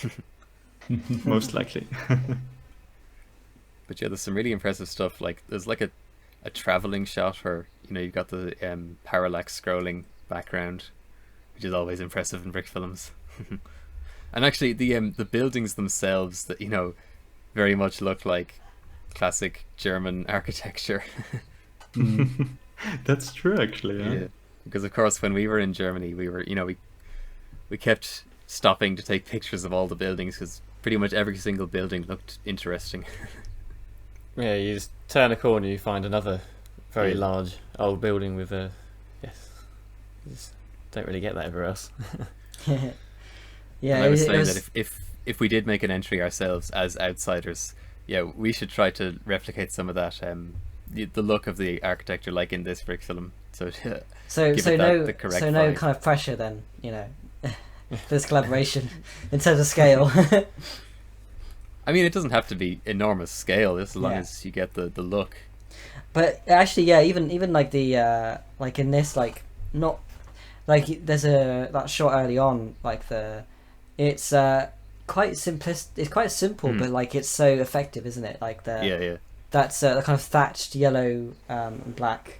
Most likely.
But yeah, there's some really impressive stuff. Like there's like a traveling shot where you've got the parallax scrolling background, which is always impressive in brick films. And actually, the buildings themselves that very much look like classic German architecture.
That's true, actually. Yeah.
Because of course, when we were in Germany, we were we kept stopping to take pictures of all the buildings, because pretty much every single building looked interesting.
Yeah, you just turn a corner, you find another very
Yeah.
large old building with a yes. You just don't really get that everywhere else.
yeah,
And I was
it
saying
was-
that if we did make an entry ourselves as outsiders, we should try to replicate some of that the look of the architecture like in this brick film. So
So
give
so
it that-
no
the correct
so no
vibe.
kind of pressure then, for this collaboration in terms of scale.
I mean, it doesn't have to be enormous scale as long
Yeah.
as you get the look.
But actually, yeah, even like the like in this, like not like there's that shot early on, like it's quite simplist. It's quite simple, but like it's so effective, isn't it? Like
Yeah.
that's the kind of thatched yellow and black.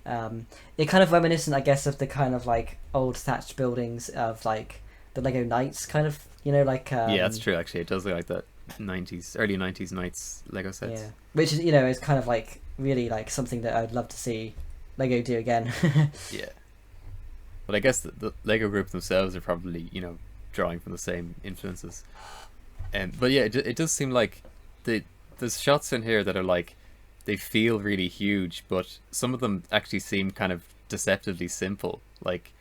It kind of reminiscent, I guess, of the kind of like old thatched buildings of like the Lego Knights, kind of, like
Yeah, that's true. Actually, it does look like that early 90s Knights Lego sets.
yeah, which is is kind of like really like something that I'd love to see Lego do again.
Yeah. But I guess the Lego group themselves are probably, you know, drawing from the same influences. But yeah, it does seem like there's shots in here that are like, they feel really huge, but some of them actually seem kind of deceptively simple. Like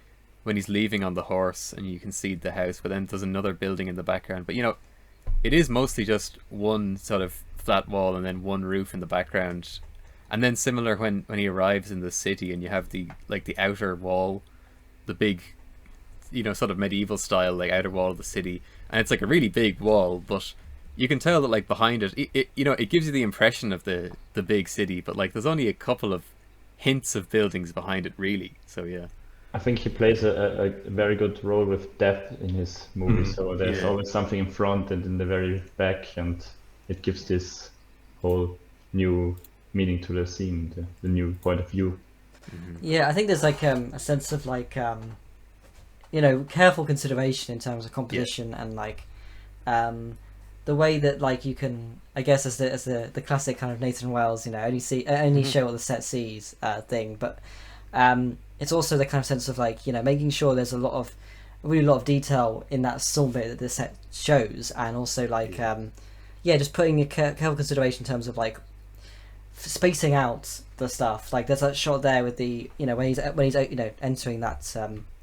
when he's leaving on the horse and you can see the house, but then there's another building in the background. But you know, it is mostly just one sort of flat wall and then one roof in the background. And then similar when he arrives in the city and you have the outer wall, the big, you know, sort of medieval style like outer wall of the city, and it's like a really big wall, but you can tell that like behind it, you know, it gives you the impression of the big city, but like there's only a couple of hints of buildings behind it really. So yeah,
I think he plays a very good role with depth in his movie. So there's always something in front and in the very back, and it gives this whole new meaning to the scene, the new point of view.
Yeah, I think there's like a sense of like you know, careful consideration in terms of composition and like the way that like you can, I guess, as the classic kind of Nathan Wells, you know, only show what the set sees thing, but it's also the kind of sense of like, you know, making sure there's a really lot of detail in that small bit that the set shows, and also like just putting a careful consideration in terms of like spacing out the stuff. Like there's that shot there with the, you know, when he's you know, entering that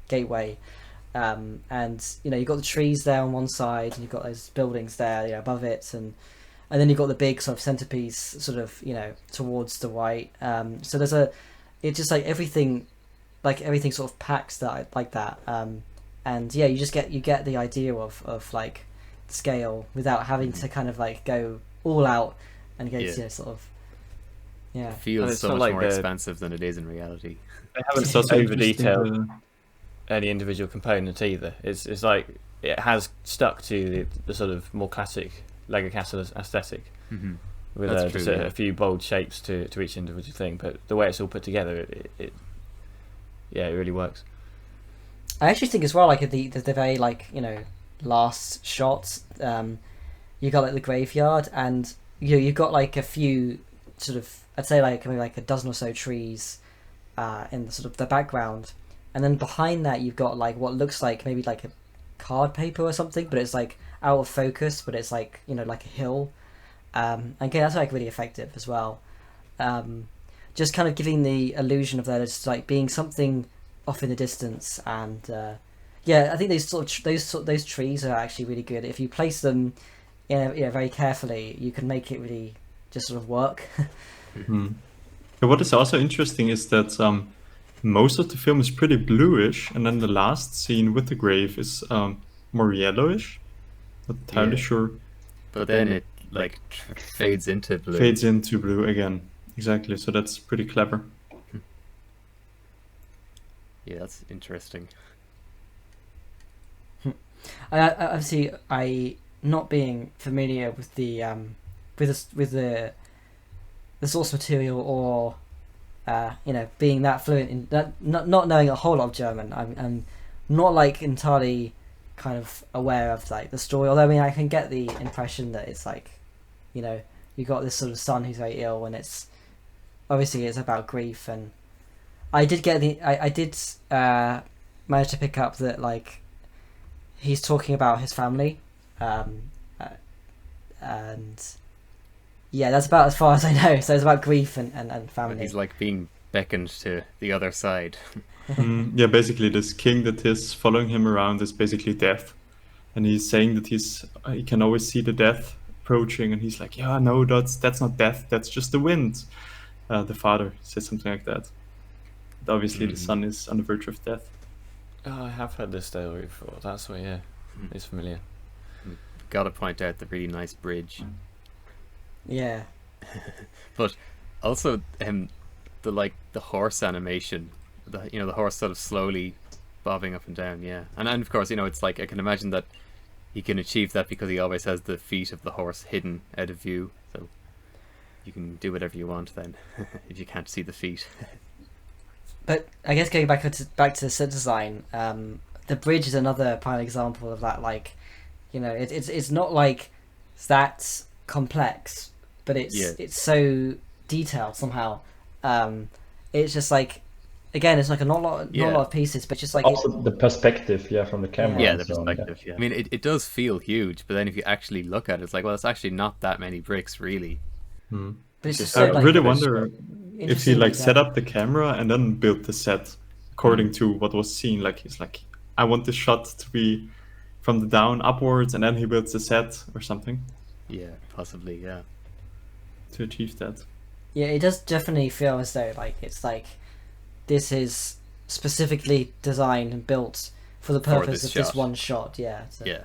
gateway, and you know, you've got the trees there on one side and you've got those buildings there, you know, above it, and then you've got the big sort of centerpiece sort of, you know, towards the right. So there's it's just like everything sort of packs that like that, and yeah, you get the idea of like scale without having to kind of like go all out and go to, you know, sort of, yeah.
it feels
it's
so
not
much
like
more
the-
expansive than it is in reality.
They haven't
It's not over
interesting
detailed any individual component either. It's like it has stuck to the sort of more classic Lego Castle aesthetic, with
That's
just
true,
a few bold shapes to each individual thing. But the way it's all put together, it really works.
I actually think as well, like the very like, you know, last shots, you got like the graveyard, and you know, you've got like a few sort of, I'd say like maybe like a dozen or so trees in the sort of the background, and then behind that you've got like what looks like maybe like a card paper or something, but it's like out of focus, but it's like, you know, like a hill. Again, that's like really effective as well. Just kind of giving the illusion of that as like being something off in the distance, and I think those trees are actually really good. If you place them, you know, very carefully, you can make it really just sort of work.
Yeah, what is also interesting is that most of the film is pretty bluish, and then the last scene with the grave is more yellowish. Not entirely sure.
But then it like fades into blue.
Fades into blue again. Exactly. So that's pretty clever.
Yeah, that's interesting.
I obviously, not being familiar with the with the source material, or you know, being that fluent in that, not knowing a whole lot of German, I'm not like entirely kind of aware of like the story. Although I mean, I can get the impression that it's like, you know, you got this sort of son who's very ill, and it's obviously it's about grief. And I did manage to pick up that like he's talking about his family, and yeah, that's about as far as I know. So it's about grief and family.
But he's like being beckoned to the other side.
Yeah, basically this king that is following him around is basically death, and he's saying that he can always see the death approaching, and he's like, yeah, no, that's not death, that's just the wind. The father says something like that. But obviously the son is on the verge of death.
Oh, I have heard this story before. That's why, it's familiar.
Gotta point out the really nice bridge.
Yeah.
But also the horse animation, the horse sort of slowly bobbing up and down, and of course, you know, it's like I can imagine that he can achieve that because he always has the feet of the horse hidden out of view, so you can do whatever you want then if you can't see the feet.
But I guess going back to the set design, the bridge is another prime example of that. Like, you know, it's not like that complex, but it's so detailed somehow. It's just like again, it's like not a lot of pieces, but just like
Also the perspective, from the camera.
Yeah,
and
the
so on,
perspective. Yeah. I mean, it does feel huge, but then if you actually look at it, it's like, well, it's actually not that many bricks, really.
but it's just
I
so like
really wonder if he
interestingly
like set
done.
up the camera and then built the set according to what was seen. Like he's like, I want the shot to be from the down upwards, and then he builds the set or something
Yeah, possibly. Yeah.
to achieve that.
Yeah, it does definitely feel as though like it's like this is specifically designed and built for the purpose of this
shot.
one shot. Yeah. So.
Yeah.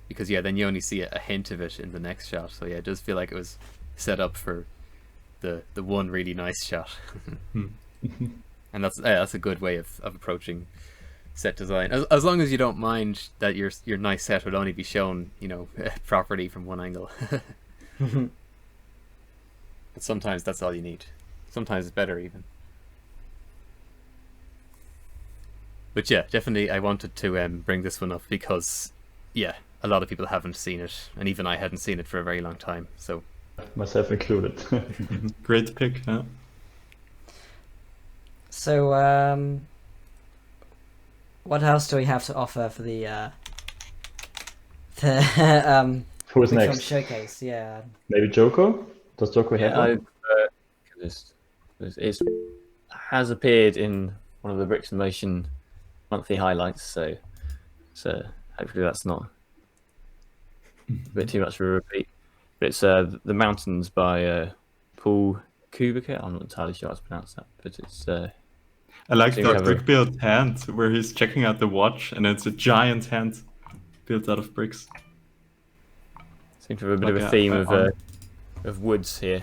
Because then you only see a hint of it in the next shot. So yeah, it does feel like it was set up for the one really nice shot. And that's a good way of approaching set design. As long as you don't mind that your nice set would only be shown, properly from one angle. But sometimes that's all you need. Sometimes it's better even. But yeah, definitely I wanted to bring this one up because, yeah, a lot of people haven't seen it, and even I hadn't seen it for a very long time. So
myself included.
Great pick. Yeah.
So, what else do we have to offer for the
Who's
Brickfilm
next?
Showcase? Yeah.
Maybe Joko? Does Joko have one?
It has appeared in one of the Bricks in Motion monthly highlights, so hopefully that's not a bit too much of a repeat. But it's The Mountains by Paul Kubica. I'm not entirely sure how to pronounce that, but it's
I like
So you
that
have
brick built hand where he's checking out the watch, and it's a giant hand built out of bricks.
seems to have a bit
Like
of a
a-
theme
a-
of woods here.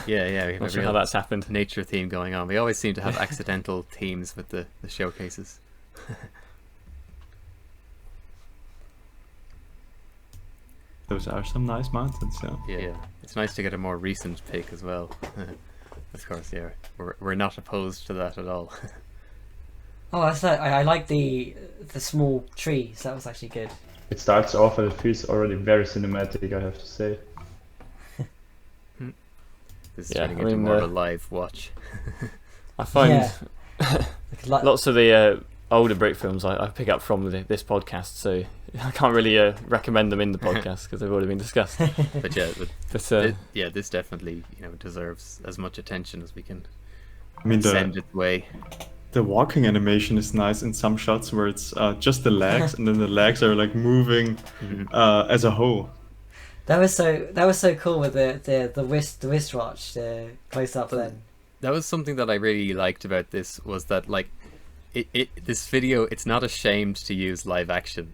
yeah, we have
Not
a
sure how
real
that's happened.
nature theme going on. We always seem to have accidental themes with the showcases.
Those are some nice mountains. Yeah.
Yeah, it's nice to get a more recent pick as well. Of course, yeah, we're not opposed to that at all.
Oh, that's that. I like the small trees. That was actually good.
It starts off and it feels already very cinematic, I have to say.
This is
Yeah,
turning
I
into
mean,
more of a live watch.
I find
Yeah. Like,
lots of the older Brick films I pick up from this podcast, so I can't really recommend them in the podcast because they've already been discussed.
But yeah, this definitely deserves as much attention as we can
I mean,
send its way.
the walking animation is nice in some shots where it's just the legs, and then the legs are like moving as a whole.
that was so cool with the wristwatch, the close up then.
That was something that I really liked about this, was that like this video, it's not ashamed to use live action.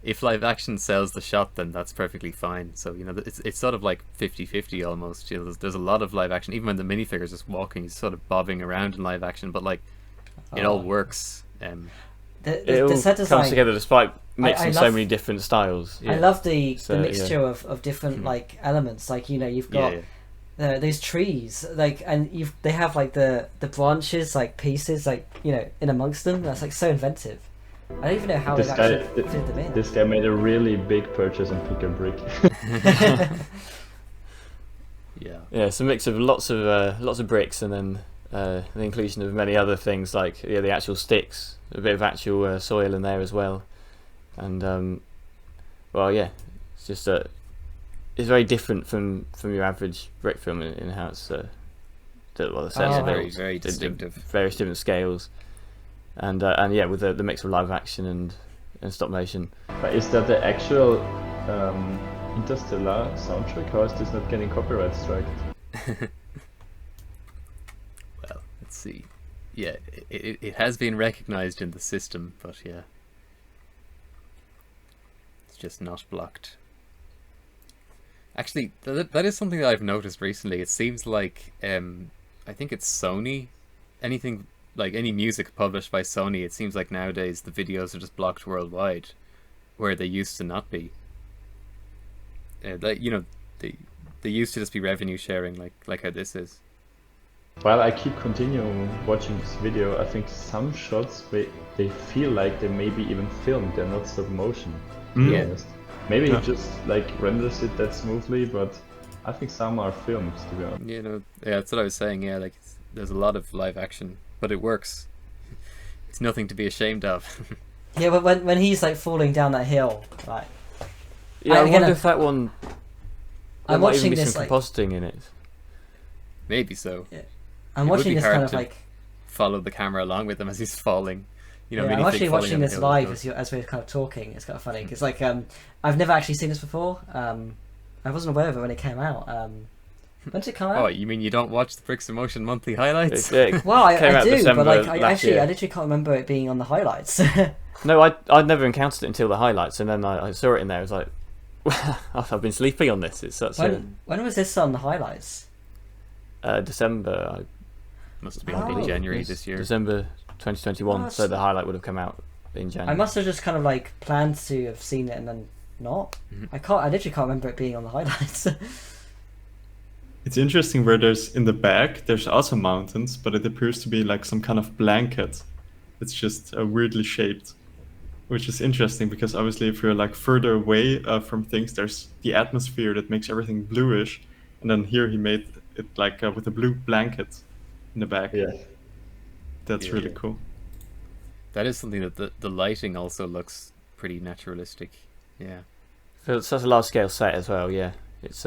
If live action sells the shot, then that's perfectly fine. So it's sort of like 50-50 almost. There's a lot of live action, even when the minifigure's just walking, he's sort of bobbing around in live action, but like it all works.
It all
The set
comes
design.
together despite mixing so
love-
many different styles.
I love the
So,
mixture of different like elements. Like you've got those trees, like, and they have like the branches, like pieces, like in amongst them. That's like so inventive. I don't even know how
This
they've
guy,
actually fit them in.
this guy made a really big purchase on Pick a Brick.
Yeah.
Yeah, it's a mix of lots of bricks and then the inclusion of many other things like the actual sticks, a bit of actual soil in there as well, and it's just it's very different from your average brick film in how it's the sets are
very,
built.
very
The
distinctive.
various different scales, and with the mix of live action and stop motion.
But is that the actual Interstellar soundtrack, or is this not getting copyright striked?
Well, let's see. Yeah, it has been recognized in the system, but yeah, it's just not blocked. Actually, that is something that I've noticed recently. It seems like I think it's Sony. Anything like any music published by Sony, it seems like nowadays the videos are just blocked worldwide, where they used to not be. They used to just be revenue sharing, like how this is.
While I keep continuing watching this video, I think some shots they feel like they may be even filmed. They're not stop motion. To be
Yeah.
honest. Maybe
Yeah.
it just like renders it that smoothly, but I think some are films, to be honest.
You know, yeah, that's what I was saying. Yeah, like there's a lot of live action, but it works. It's nothing to be ashamed of.
Yeah, but when he's like falling down that hill, like
Yeah, I
again,
wonder if that one.
I'm
might even
watching
be
this
some
like
compositing in it.
Maybe so.
I'm
It would
watching
be
this
hard
kind of
to
like
follow the camera along with him as he's falling. You know,
yeah,
mini
I'm
fig
actually
falling
watching
on the
this
hill
live
goes.
as we're kind of talking. It's kind of funny because like I've never actually seen this before. I wasn't aware of it when it came out. When did it come out?
Oh, you mean you don't watch the Bricks in Motion monthly highlights?
Well, I
came out
do,
December
but like I
last year.
literally can't remember it being on the highlights.
No, I'd never encountered it until the highlights, and then I saw it in there. I was like, I've been sleeping on this. It's such
when was this on the highlights?
December.
Must have been
Oh.
in
it
January
was
this year.
December 2021.
Oh,
So the highlight would have come out in January.
I must have just kind of like planned to have seen it and then not. I literally can't remember it being on the highlights.
It's interesting where there's in the back there's also mountains, but it appears to be like some kind of blanket. It's just weirdly shaped, which is interesting because obviously if you're like further away from things, there's the atmosphere that makes everything bluish, and then here he made it like with a blue blanket in the back.
Yeah.
That's really cool.
That is something that the lighting also looks pretty naturalistic. Yeah.
For such a large scale set as well. Yeah, it's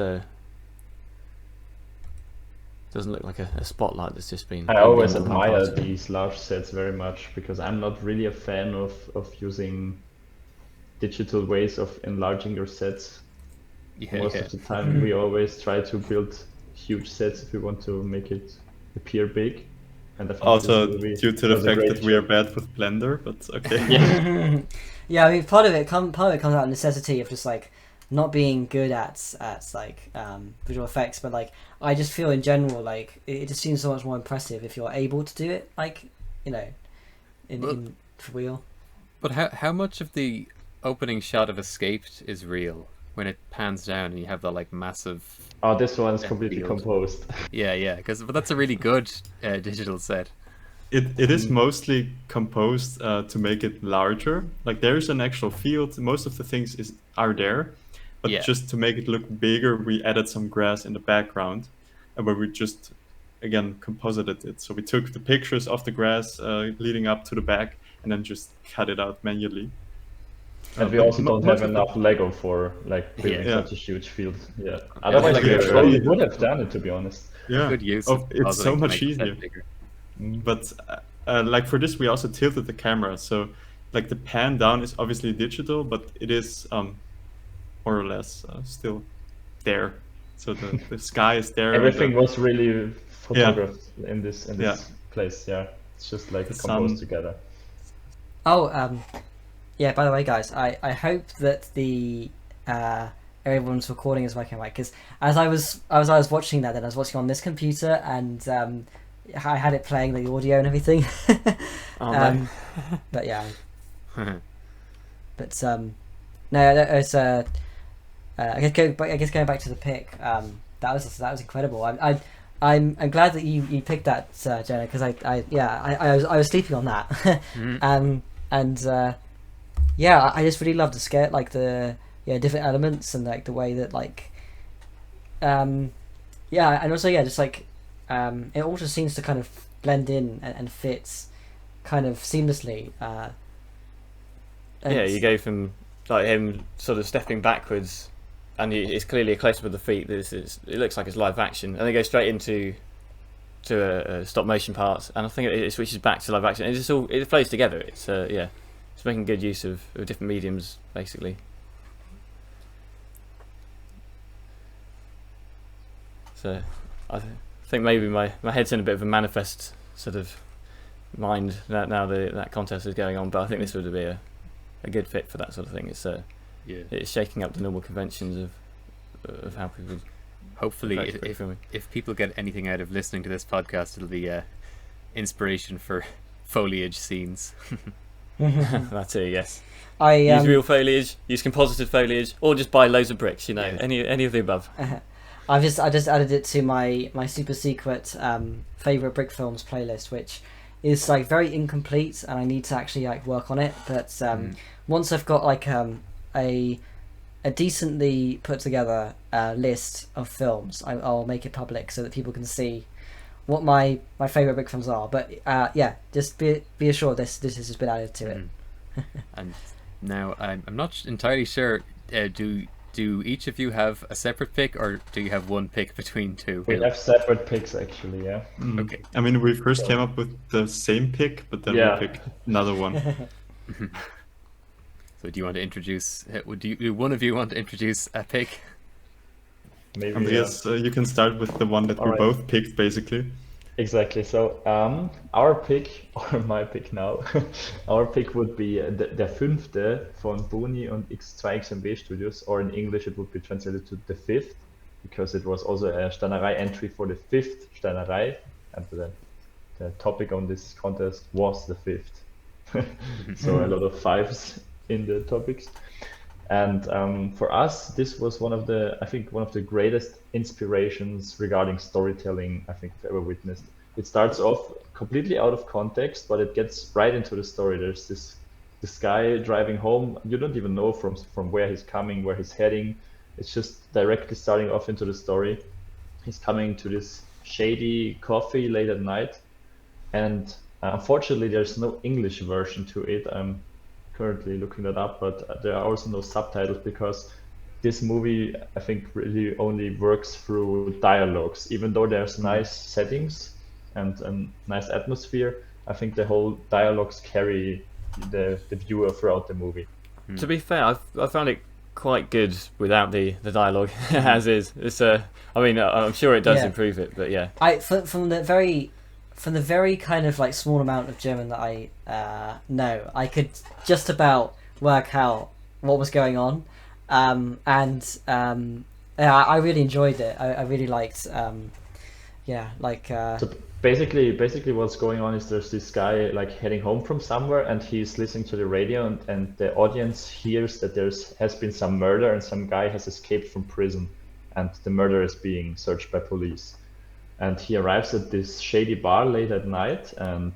doesn't look like a spotlight that's just been.
I always
been
admire
applied.
these large sets very much because I'm not really a fan of using digital ways of enlarging your sets.
Yeah,
Most
yeah.
of the time, we always try to build huge sets if we want to make it appear big. And I think
Also
this movie
due to the
does a
fact
great
that we are
job.
bad with Blender, but okay.
Yeah, I mean part of it comes out of necessity of just like not being good at like visual effects, but like I just feel in general like it just seems so much more impressive if you're able to do it, like you know, in for real.
But how much of the opening shot of Escaped is real when it pans down and you have that like massive?
Oh, this one is
Yeah,
completely
field.
composed.
Yeah, but that's a really good digital set.
It is mostly composed to make it larger. Like there's an actual field. Most of the things are there, but
Yeah.
just to make it look bigger, we added some grass in the background, and where we just again composited it. So we took the pictures of the grass leading up to the back, and then just cut it out manually.
And we
But
also don't
most
have
of the-
enough Lego for like building
Yeah.
such a huge field. Yeah. Otherwise,
like
we
a-
probably would have done it, to be honest.
Yeah,
Good use.
Oh,
of
it's so
puzzling to
much
make the set
easier.
bigger.
But like for this, we also tilted the camera. So like the pan down is obviously digital, but it is more or less still there. So the sky is there. and
Everything
the-
was really photographed in this place. Yeah, it's just like
The
composed
sun.
together.
Oh, yeah. By the way, guys, I hope that the everyone's recording is working right because as I was watching that, then I was watching on this computer and I had it playing the audio and everything.
Oh, no.
But yeah, but no, it's I guess going back to the pick, that was incredible. I'm glad that you picked that, Jenna, because I was sleeping on that. Yeah, I just really love the scale, like the different elements and like the way that like and also just like it all just seems to kind of blend in and fits kind of seamlessly.
Yeah, you go from like him sort of stepping backwards, and it's clearly a close-up of the feet. It looks like it's live action, and they go straight into a stop motion part, and I think it switches back to live action. It flows together. It's it's making good use of different mediums basically. So I think maybe my head's in a bit of a manifest sort of mind now that contest is going on, but I think this would be a good fit for that sort of thing. It's shaking up the normal conventions of how people.
Hopefully,
approach filming.
if people get anything out of listening to this podcast, it'll be inspiration for foliage scenes.
That's it. Yes.
I
Use real foliage, use composited foliage, or just buy loads of bricks.
Yeah.
Any of the above.
I just added it to my super secret favorite Brickfilms playlist, which is like very incomplete, and I need to actually like work on it. But once I've got like a a decently put together list of films. I'll make it public so that people can see what my favorite Brick films are. But yeah, just be assured this has been added to it.
And now I'm not entirely sure. Do each of you have a separate pick, or do you have one pick between two?
We have separate picks actually, yeah.
Okay.
I mean, we first came up with the same pick, but then
Yeah.
we picked another one.
So do you want to introduce? Do one of you want to introduce a pick?
Maybe.
Andreas, you can start with the one that we
Alright.
both picked, basically.
Exactly. So our pick, or my pick now, our pick would be Der Fünfte von Boni und X2XMB Studios, or in English it would be translated to The Fifth, because it was also a Steinerei entry for the fifth Steinerei, and the topic on this contest was the fifth. So a lot of fives in the topics. And for us, this was one of the greatest inspirations regarding storytelling I think I've ever witnessed. It starts off completely out of context, but it gets right into the story. There's this guy driving home. You don't even know from where he's coming, where he's heading. It's just directly starting off into the story. He's coming to this shady coffee late at night, and unfortunately there's no English version to it. I'm currently looking that up, but there are also no subtitles, because this movie I think really only works through dialogues. Even though there's nice settings and nice atmosphere, I think the whole dialogues carry the viewer throughout the movie.
To be fair, I found it quite good without the dialogue as is. It's I mean, I'm sure it does
Yeah.
improve it, but yeah.
From the very kind of like small amount of German that I know, I could just about work out what was going on, yeah, I really enjoyed it. I really liked, So
basically what's going on is there's this guy like heading home from somewhere, and he's listening to the radio, and the audience hears that has been some murder, and some guy has escaped from prison, and the murder is being searched by police. And he arrives at this shady bar late at night, and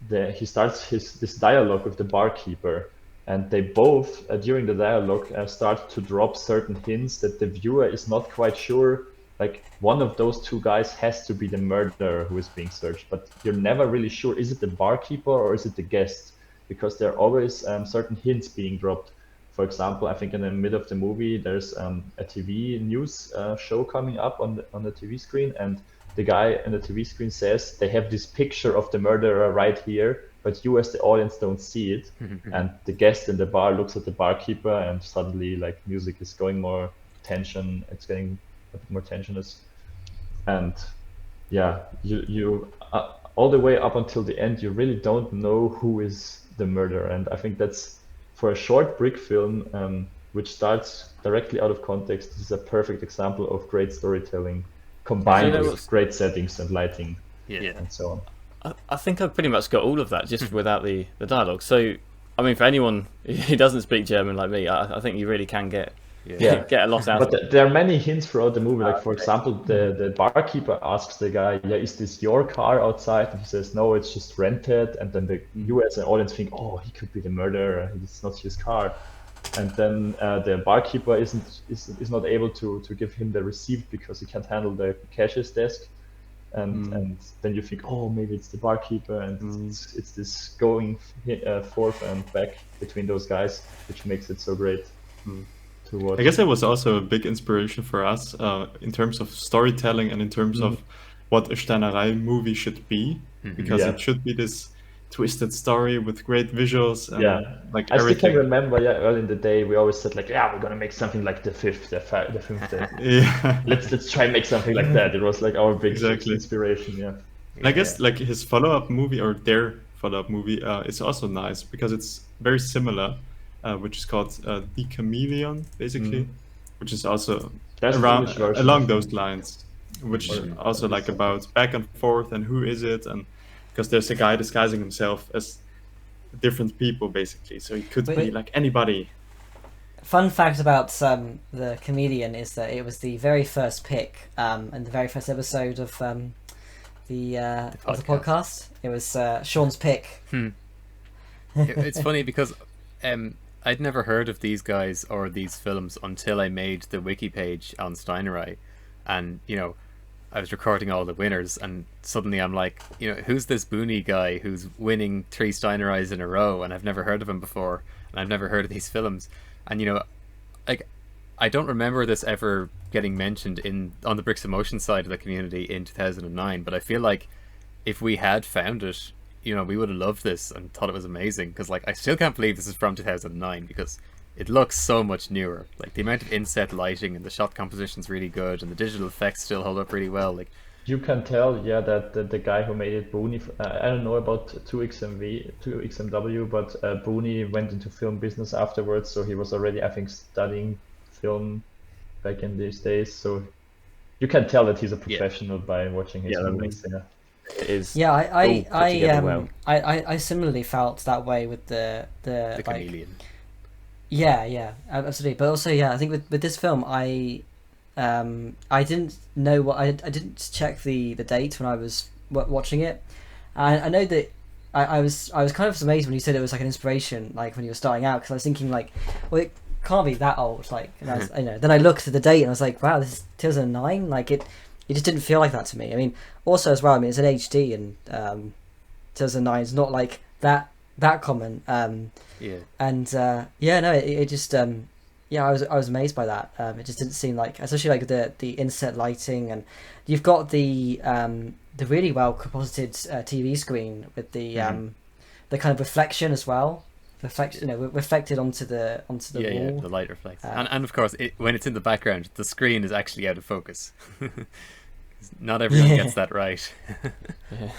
he starts this dialogue with the barkeeper, and they both during the dialogue start to drop certain hints that the viewer is not quite sure, like one of those two guys has to be the murderer who is being searched, but you're never really sure, is it the barkeeper or is it the guest, because there are always certain hints being dropped. For example, I think in the middle of the movie there's a TV news show coming up on the TV screen, and the guy on the TV screen says they have this picture of the murderer right here, but you as the audience don't see it. And the guest in the bar looks at the barkeeper, and suddenly like music is going more tension. It's getting a bit more tensionous, and yeah, you all the way up until the end, you really don't know who is the murderer. And I think that's, for a short Brick film, which starts directly out of context, this is a perfect example of great storytelling combined with great settings and lighting, and so on.
I think I've pretty much got all of that just without the dialogue. So, I mean, for anyone who doesn't speak German like me, I think you really can get a lot out of it.
But there are many hints throughout the movie. Like, for example, the barkeeper asks the guy, "Yeah, is this your car outside?" And he says, "No, it's just rented." And then you as an audience think, "Oh, he could be the murderer. It's not his car." And then the barkeeper is not able to give him the receipt because he can't handle the cashier's desk. And then you think, oh, maybe it's the barkeeper, and it's this going forth and back between those guys, which makes it so great to watch.
I guess it was also a big inspiration for us in terms of storytelling and in terms of what a Steinerei movie should be, because it should be this twisted story with great visuals and like
I
everything.
still can remember, early in the day, we always said like, we're gonna make something like the fifth.
Yeah.
Let's try and make something like that. It was like our big
Exactly.
inspiration. Yeah.
And I guess like his follow-up movie, or their follow-up movie, is also nice because it's very similar, which is called The Chameleon, basically, which is also
There's an
around
English version.
along those lines, which is also like about back and forth and who is it, and because there's a guy disguising himself as different people basically, so he could be like anybody.
Fun fact about the Comedian is that it was the very first pick and the very first episode of the podcast. It was Sean's pick.
It's funny because I'd never heard of these guys or these films until I made the wiki page on Steinerei, and I was recording all the winners, and suddenly I'm like, who's this Booney guy who's winning 3 Steinereis in a row, and I've never heard of him before, and I've never heard of these films, and like, I don't remember this ever getting mentioned on the Bricks of Motion side of the community in 2009, but I feel like if we had found it, we would have loved this and thought it was amazing, because like I still can't believe this is from 2009 because it looks so much newer. Like the amount of inset lighting and the shot composition's really good, and the digital effects still hold up really well. Like
you can tell, yeah, that the guy who made it, Booney, I don't know about 2XMW, but Booney went into film business afterwards, so he was already, I think, studying film back in these days. So you can tell that he's a professional by watching his movies.
It is.
Yeah,
well.
I similarly felt that way with the like,
chameleon.
Yeah, absolutely. But also, yeah, I think with this film, I didn't know what I didn't check the date when I was watching it. I know that I was kind of amazed when you said it was like an inspiration, like when you were starting out, because I was thinking like, well, it can't be that old, like, and I was, then I looked at the date and I was like, wow, this is 2009. Like it just didn't feel like that to me. I mean, also as well, I mean, it's an HD, and 2009 is not like that common.
Yeah.
And it just I was amazed by that. It just didn't seem like, especially like the inset lighting, and you've got the really well composited TV screen with the kind of reflection as well. Reflected onto the wall.
Yeah, the light reflects, and of course, when it's in the background, the screen is actually out of focus. Not everyone gets that right.
Yeah.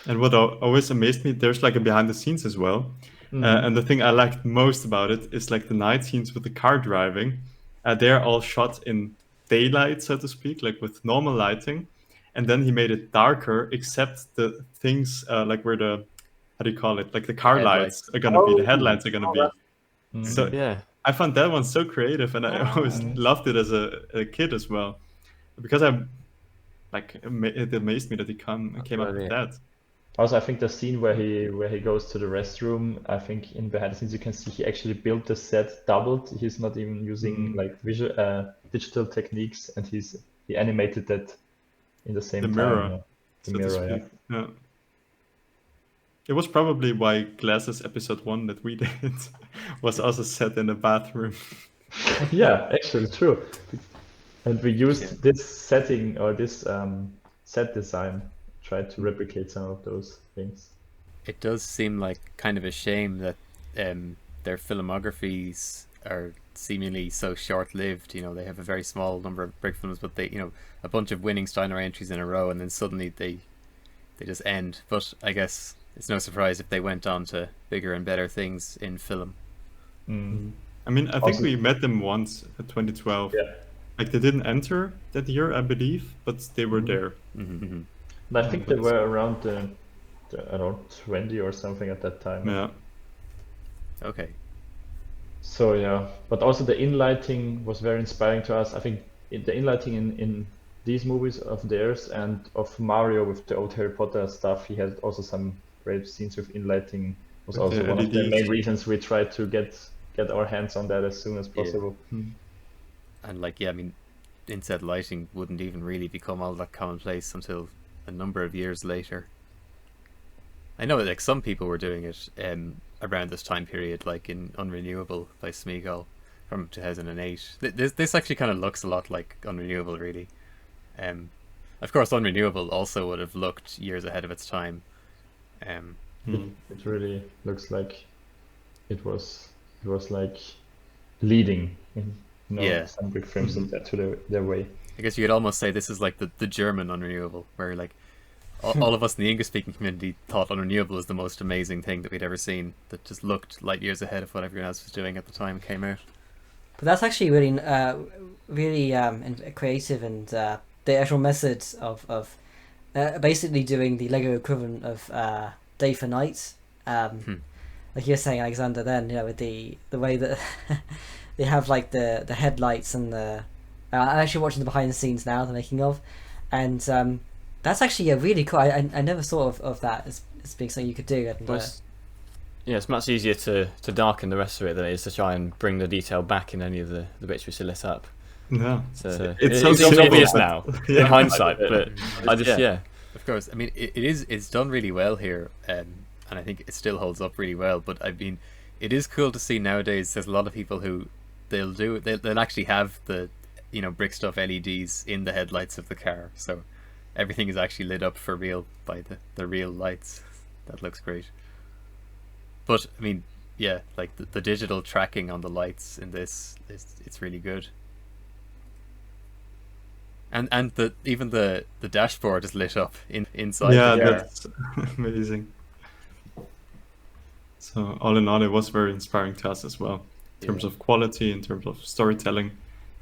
And what always amazed me, there's like a behind the scenes as well. And the thing I liked most about it is like the night scenes with the car driving. They're all shot in daylight, so to speak, like with normal lighting. And then he made it darker, except the things like where the, how do you call it? Like the car lights are going to be, the headlights are going to be. So
Yeah.
I found that one so creative, and I always loved it as a kid as well. Because it amazed me that he came up with that.
Also, I think the scene where he goes to the restroom, I think in behind the scenes you can see he actually built the set doubled. He's not even using like digital techniques, and he animated that in the same
mirror,
the mirror,
yeah. It was probably why Glasses episode 1 that we did was also set in a bathroom.
Yeah, actually true. And we used this setting or this set design, tried to replicate some of those things.
It does seem like kind of a shame that their filmographies are seemingly so short-lived. They have a very small number of brick films, but they, a bunch of winning Steinerei entries in a row, and then suddenly they just end. But I guess it's no surprise if they went on to bigger and better things in film.
I mean, I think we met them once at 2012.
Yeah.
Like they didn't enter that year, I believe, but they were there.
And I think they were around around 20 or something at that time.
Yeah.
Okay.
So yeah, but also the inlighting was very inspiring to us. I think the inlighting in these movies of theirs and of Mario with the old Harry Potter stuff, he had also some great scenes with inlighting. Was
With
also
the
one of the
LEDs.
main reasons we tried to get our hands on that as soon as possible.
And like, yeah, I mean, inset lighting wouldn't even really become all that commonplace until a number of years later. I know like some people were doing it around this time period, like in Unrenewable by Smeagol from 2008. This actually kind of looks a lot like Unrenewable, really. Of course, Unrenewable also would have looked years ahead of its time.
It really looks like it was like leading in some big films of that to their way.
I guess you could almost say this is like the German Unrenewable, where like all of us in the English-speaking community thought Unrenewable was the most amazing thing that we'd ever seen, that just looked light years ahead of what everyone else was doing at the time it came out.
But that's actually really creative, and the actual methods of basically doing the Lego equivalent of Day for Night. Like you were saying, Alexander, then, with the way that they have like the headlights and the I'm actually watching the behind the scenes now, the making of, and that's actually really cool. I never thought of that as being something you could do. And,
Yeah, it's much easier to darken the rest of it than it is to try and bring the detail back in any of the bits which are lit up.
Yeah,
So
it's
it's
simple,
obvious
but-
now
Yeah.
in hindsight, but I just
Of course, I mean it's done really well here, and I think it still holds up really well. But I mean, it is cool to see nowadays. There's a lot of people who they'll actually have the brick stuff LEDs in the headlights of the car, so everything is actually lit up for real by the real lights. That looks great. But I mean, yeah, like the digital tracking on the lights in this it's really good. And even the dashboard is lit up inside
Yeah,
the car.
that's amazing. So all in all, it was very inspiring to us as well, in terms
Yeah.
of quality, in terms of storytelling.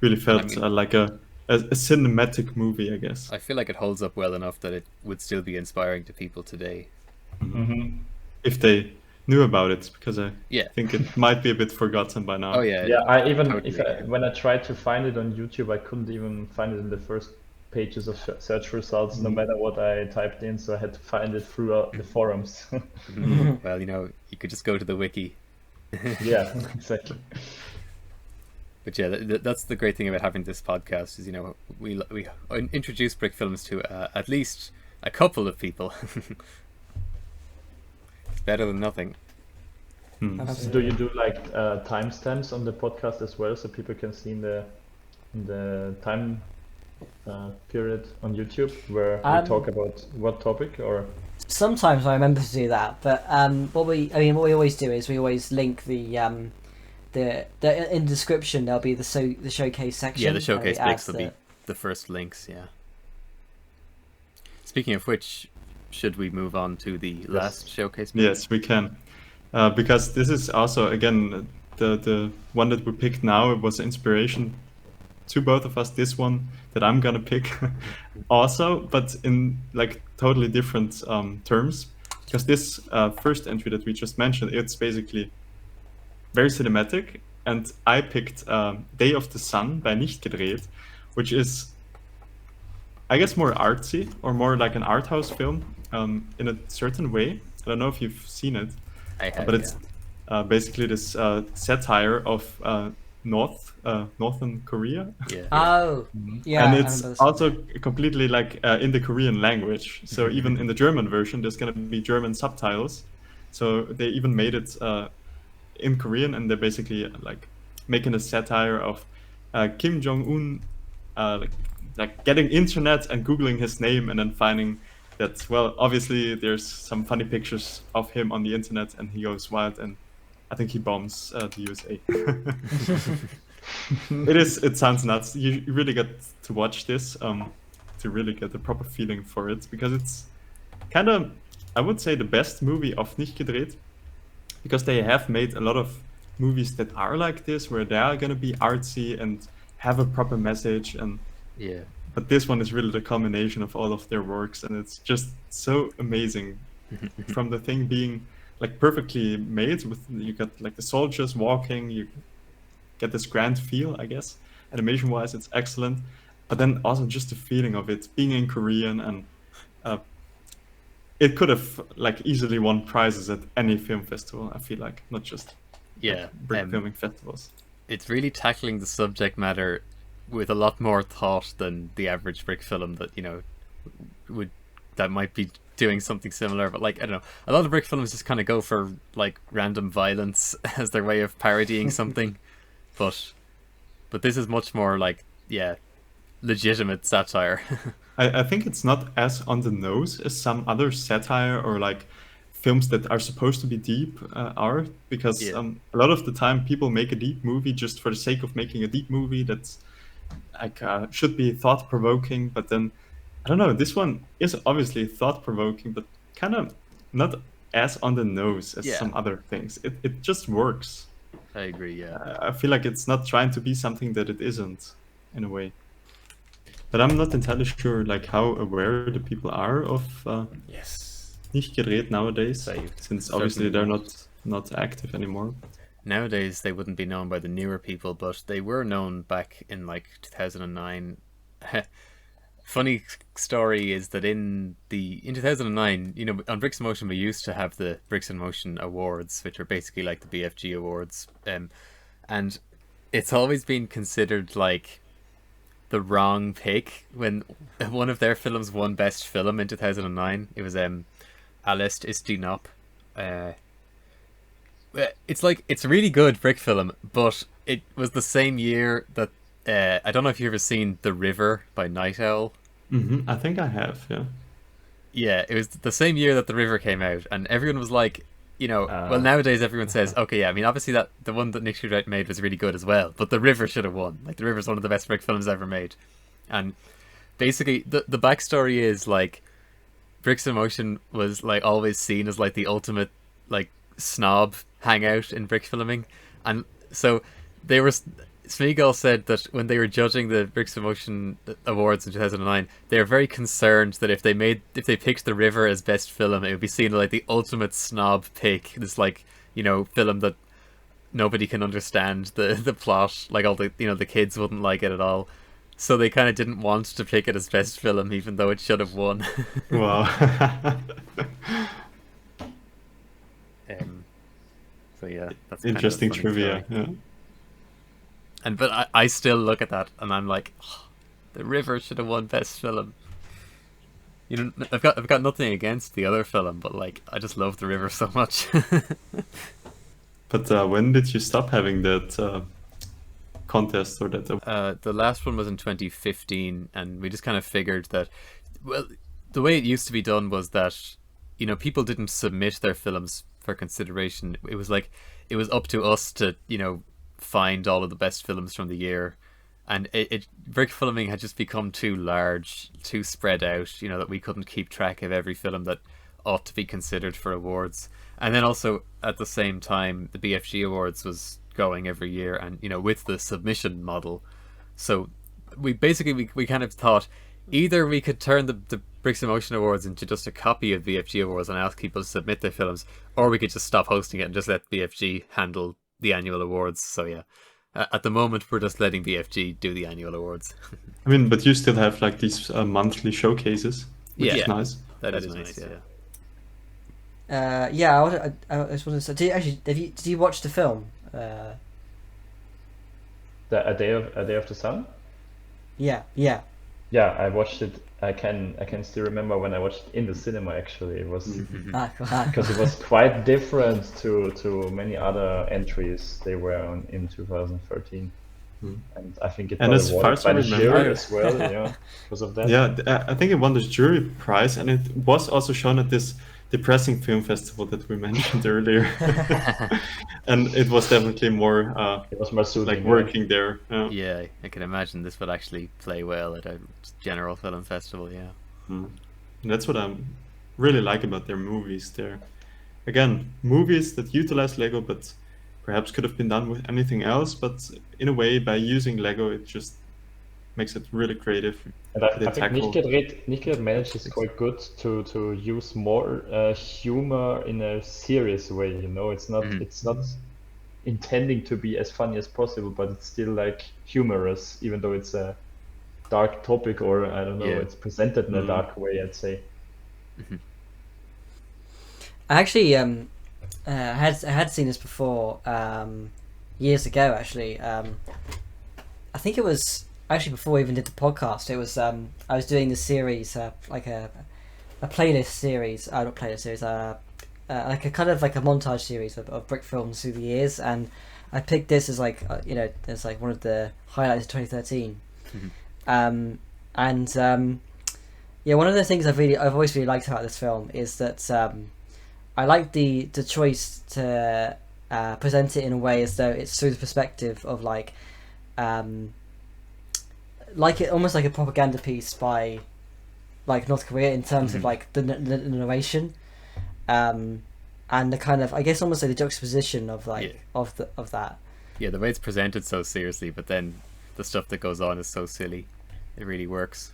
Really felt
mean-
like a cinematic movie, I guess.
I feel like it holds up well enough that it would still be inspiring to people today.
If they knew about it, because I
Yeah.
think it might be a bit forgotten by now.
Oh yeah.
Yeah, I even
Totally.
when I tried to find it on YouTube, I couldn't even find it in the first pages of search results, no matter what I typed in. So I had to find it through the forums.
Well, you could just go to the wiki.
Yeah, exactly.
But yeah, that's the great thing about having this podcast is we introduce Brickfilms to at least a couple of people. It's better than nothing.
Do you do like timestamps on the podcast as well, so people can see in the time period on YouTube where we talk about what topic or?
Sometimes I remember to do that, but what we always do is we always link the in the description there'll be the showcase section.
Yeah, the
and
showcase
it
links
adds
will be the first links. Yeah. Speaking of which, should we move on to the last showcase?
Yes, we can. Because this is also, again, the one that we picked now, it was inspiration to both of us. This one that I'm gonna pick also, but in like totally different terms. Because this first entry that we just mentioned, it's basically very cinematic. And I picked Day of the Sun by Nicht gedreht, which is, I guess, more artsy or more like an art house film in a certain way. I don't know if you've seen it.
I have,
But it's basically this satire of Northern Korea,
yeah.
Oh, yeah.
and
I
it's
remember this.
also completely like in the Korean language. So even in the German version, there's gonna be German subtitles. So they even made it in Korean, and they're basically like making a satire of Kim Jong Un, like getting internet and googling his name, and then finding that, well, obviously there's some funny pictures of him on the internet, and he goes wild, and I think he bombs the USA. It sounds nuts. You really get to watch this to really get the proper feeling for it, because it's kind of, I would say, the best movie of Nicht gedreht, because they have made a lot of movies that are like this, where they are going to be artsy and have a proper message, and
Yeah.
but this one is really the culmination of all of their works, and it's just so amazing. From the thing being like perfectly made, with you got like the soldiers walking, you get this grand feel, I guess. Animation wise, it's excellent, but then also just the feeling of it being in Korean, and it could have like easily won prizes at any film festival, I feel like, not just
Yeah.
brick filming festivals.
It's really tackling the subject matter with a lot more thought than the average brick film that that might be doing something similar. But like, I don't know, a lot of brick films just kind of go for like random violence as their way of parodying something, but this is much more like, yeah, legitimate satire.
I think it's not as on the nose as some other satire or like films that are supposed to be deep are, because
Yeah.
a lot of the time people make a deep movie just for the sake of making a deep movie that's like should be thought-provoking, but then I don't know, this one is obviously thought-provoking, but kind of not as on the nose as
Yeah.
some other things. It just works.
I agree, yeah.
I feel like it's not trying to be something that it isn't, in a way. But I'm not entirely sure like how aware the people are of
Yes.
Nicht gedreht nowadays,
They
since obviously
certainly
they're
don't.
not active anymore.
Nowadays they wouldn't be known by the newer people, but they were known back in like 2009 funny story is that in 2009, on Bricks in Motion we used to have the Bricks in Motion Awards, which are basically like the BFG Awards, and it's always been considered like the wrong pick when one of their films won Best Film in 2009. It was Alest is die Nop. It's a really good brick film, but it was the same year that I don't know if you've ever seen The River by Night Owl.
I think I have, yeah.
Yeah, it was the same year that The River came out, and everyone was like, well, nowadays everyone says, okay, yeah, I mean, obviously that the one that Nick Shootout made was really good as well, but The River should have won. Like, The River's one of the best brick films ever made. And basically, the backstory is, like, Bricks in Motion was, like, always seen as, like, the ultimate, like, snob hangout in brick filming. And so they were... Smeagol said that when they were judging the Bricks in Motion Awards in 2009, they were very concerned that if they picked The River as best film, it would be seen as like the ultimate snob pick. This like film that nobody can understand the plot, like all the the kids wouldn't like it at all. So they kind of didn't want to pick it as best film, even though it should have won.
Wow.
So yeah, that's
interesting
kind of a funny
trivia.
story.
Yeah.
But I still look at that and I'm like, The River should have won best film. I've got nothing against the other film, but like I just love The River so much.
But when did you stop having that contest or that?
The last one was in 2015, and we just kind of figured that, well, the way it used to be done was that people didn't submit their films for consideration. It was up to us to find all of the best films from the year, and brick filming had just become too large, too spread out, that we couldn't keep track of every film that ought to be considered for awards. And then also at the same time the BFG Awards was going every year, and with the submission model, so we kind of thought either we could turn the Bricks in Motion Awards into just a copy of BFG Awards and ask people to submit their films, or we could just stop hosting it and just let BFG handle the annual awards. So yeah, at the moment we're just letting BFG do the annual awards.
I mean, but you still have like these monthly showcases, which is nice.
That is nice.
Yeah. I was wanting to say, did you watch the film?
A Day of the Sun.
Yeah.
Yeah, I watched it. I can still remember when I watched it in the cinema. Actually, it was because it was quite different to many other entries they were on in 2013, and I think it was awarded by the jury as well. Yeah, because of that.
Yeah, I think it won the jury prize, and it was also shown at this depressing film festival that we mentioned earlier. And it was definitely more
it was more soothing,
like working there.
Yeah, I can imagine this would actually play well at a general film festival. Yeah.
And that's what I really like about their movies. They're again movies that utilize Lego, but perhaps could have been done with anything else, but in a way by using Lego it just makes it really creative.
And I think Nicked manages quite good to use more humor in a serious way. It's not intending to be as funny as possible, but it's still like humorous, even though it's a dark topic, or I don't know, it's presented in a dark way, I'd say.
I actually I had seen this before years ago. Actually, I think it was. Actually, before we even did the podcast, it was I was doing this series, like a playlist series. Not playlist series. Like a kind of like a montage series of brick films through the years, and I picked this as like as like one of the highlights of 2013. Yeah, one of the things I've always really liked about this film is that I like the choice to present it in a way as though it's through the perspective of like it almost like a propaganda piece by like North Korea in terms of like the narration, and the kind of, I guess, almost like the juxtaposition of like of that.
Yeah, the way it's presented so seriously, but then the stuff that goes on is so silly. It really works.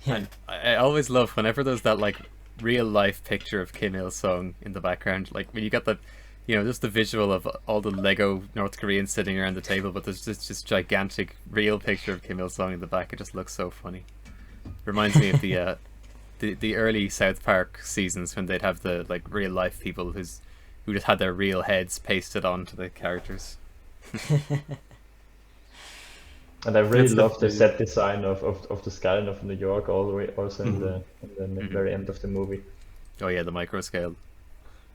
Yeah. And I always love whenever there's that like real life picture of Kim Il Sung in the background, like when you got you know, just the visual of all the Lego North Koreans sitting around the table, but there's just gigantic real picture of Kim Il Sung in the back. It just looks so funny. Reminds me of the early South Park seasons when they'd have the like real life people who just had their real heads pasted onto the characters.
And I really
That's
love the
definitely-
set design of the skyline of New York all the way, also in the very end of the movie.
Oh yeah, the micro scale.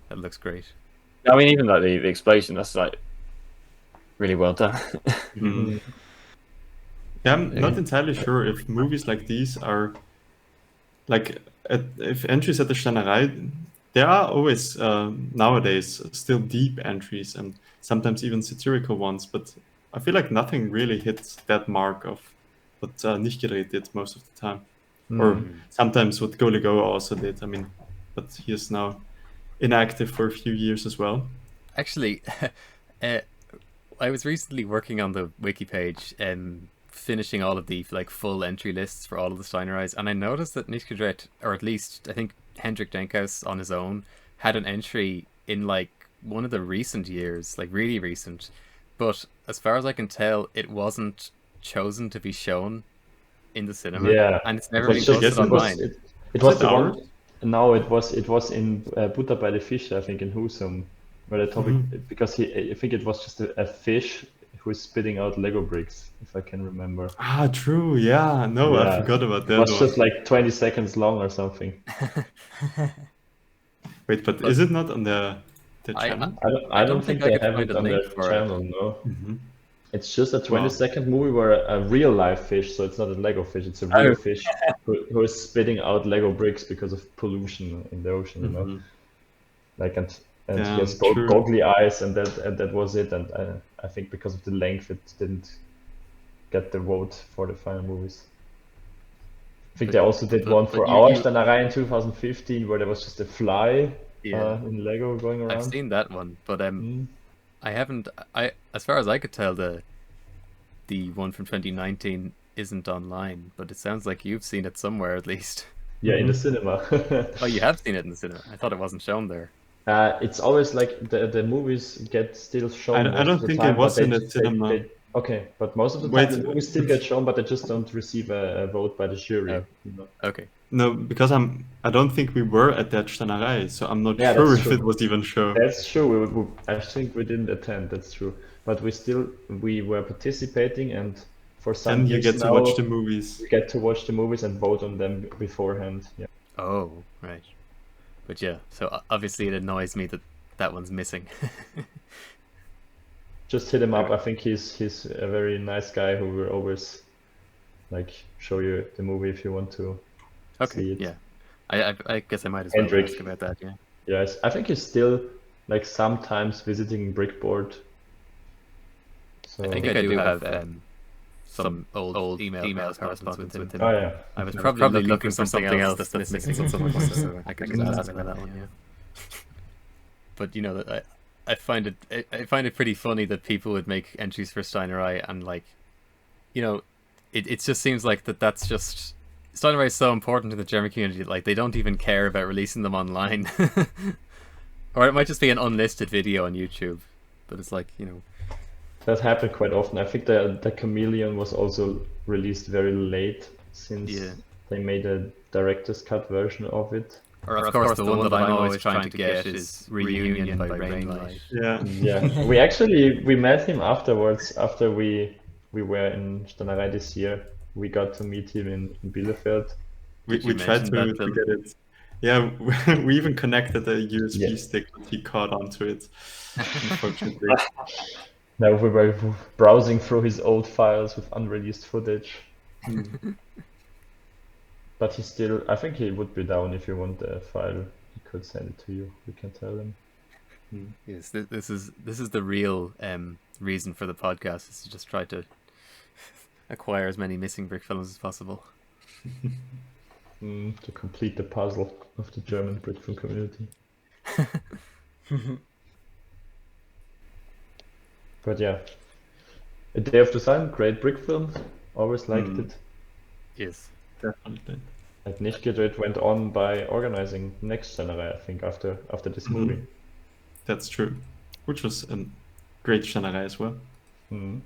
That looks great.
I mean, even like the explosion, that's like really well done.
Mm. Yeah, I'm not entirely sure if movies like these are like if entries at the Steinerei. There are always nowadays still deep entries and sometimes even satirical ones, but I feel like nothing really hits that mark of what Nicht gedreht did most of the time, or sometimes what Go Go also did. I mean, but he is now inactive for a few years as well.
Actually, I was recently working on the wiki page and finishing all of the like full entry lists for all of the Steinereis, and I noticed that Nicht gedreht, or at least I think Hendrik Denkhaus on his own, had an entry in like one of the recent years, like really recent. But as far as I can tell, it wasn't chosen to be shown in the cinema,
Yeah,
and it's never
It
been
was just-
posted online.
it was
it
the
ours?
one. No, it was in Butter by the Fish, I think, in Husum, where the topic because I think it was just a fish who is spitting out Lego bricks, if I can remember.
Ah, true. Yeah, no, I
Yeah.
forgot about
It
that
was
one.
just like 20 seconds long or something.
Wait, but is it not on the channel?
I don't think
I
they
could
have
find
it
a
on
link
their
for it.
channel. No,
Mhm.
it's just a 20-second movie where a real live fish, so it's not a Lego fish, it's a real fish who is spitting out Lego bricks because of pollution in the ocean. You know,
Mhm.
like and
Yeah,
he has
true.
goggly eyes, and that was it. And I think because of the length, it didn't get the vote for the final movies. I think they also did one for our Steinerei in 2015 where there was just a fly in Lego going around.
I've seen that one, but
Mm.
I haven't. As far as I could tell, the one from 2019 isn't online, but it sounds like you've seen it somewhere at least.
Yeah, in the cinema.
Oh, you have seen it in the cinema. I thought it wasn't shown there.
It's always like the movies get still shown.
I
most
don't
of the
think
time,
it was
but
in the cinema.
Okay, but most of the
Wait.
time the movies still get shown, but they just don't receive a vote by the jury.
Oh.
You know?
Okay.
No, because I don't think we were at that Steinerei, so I'm not
Yeah,
sure
that's
if
true.
it was even shown.
That's true. I think we didn't attend. That's true. But we were participating, and for some
And you
years
get to
now,
watch the movies.
we get to watch the movies and vote on them beforehand. Yeah.
Oh, right. But yeah, so obviously it annoys me that that one's missing.
Just hit him up. I think he's a very nice guy who will always like show you the movie if you want to
Okay,
see it.
yeah. I guess I might as well
Hendrik.
ask about that, yeah.
Yes, I think he's still like sometimes visiting Brickboard. So
I think I do have some old email correspondence with him.
oh yeah,
I was probably looking for something else that's missing on someone, so I could just ask about that one, yeah. But you know, that I find it pretty funny that people would make entries for Steinerei and like, you know, it just seems like that's just Steinerei is so important to the German community, like they don't even care about releasing them online. Or it might just be an unlisted video on YouTube, but it's like, you know.
that happened quite often. I think the Chameleon was also released very late since they made a director's cut version of it.
Or of course the one that I'm always trying to get is Reunion by Rainlight.
Yeah.
Yeah, we met him afterwards after we were in Steinerei this year. We got to meet him in Bielefeld.
We
Did you
tried
mention
to
that,
get it. Yeah, we even connected a USB
Yeah.
stick, but he caught onto it. Unfortunately.
Now we were browsing through his old files with unreleased footage. But he still, I think he would be down if you want the file. He could send it to you. We can tell him.
Yes, this is the real reason for the podcast, is to just try to acquire as many missing Brickfilms as possible.
To complete the puzzle of the German Brickfilm community. But yeah, A Day of the Sun, great Brickfilm. Always liked it.
Yes.
Definitely.
Like Nicht gedreht went on by organizing next Steinerei, I think, after this movie.
That's true. which was a great Steinerei as well.
Mhm.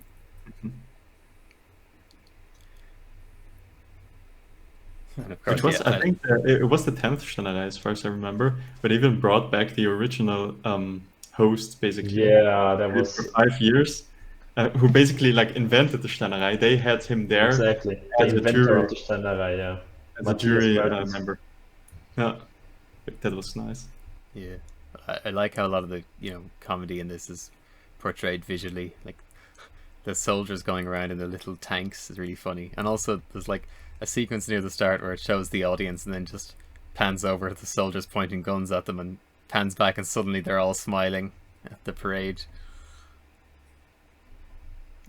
And of course,
Which was,
yeah,
I think, it was the 10th Steinerei, as far as I remember, but even brought back the original host, basically.
Yeah, that
Did it
was
for 5 years, who basically like invented the Steinerei. They had him there
exactly the
as a
inventor
jury,
of the Steinerei, yeah.
as a
Matthias
jury
Mertens.
member. Yeah, that was nice.
yeah. I like how a lot of the comedy in this is portrayed visually, like the soldiers going around in their little tanks is really funny, and also there's like a sequence near the start where it shows the audience and then just pans over to the soldiers pointing guns at them and pans back and suddenly they're all smiling at the parade.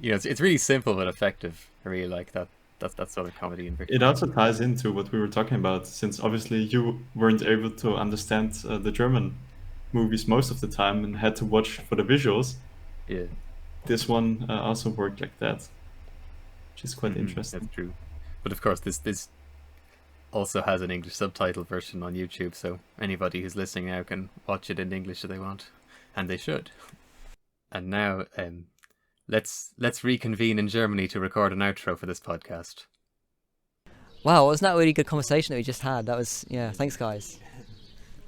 It's really simple but effective. I really like that sort of comedy in Brickfilm.
It also ties into what we were talking about, since obviously you weren't able to understand the German movies most of the time and had to watch for the visuals.
Yeah,
This one also worked like that, which is quite interesting.
that's true. But of course, this also has an English subtitle version on YouTube, so anybody who's listening now can watch it in English if they want, and they should. And now, let's reconvene in Germany to record an outro for this podcast.
Wow, wasn't that a really good conversation that we just had? That was, yeah, thanks guys.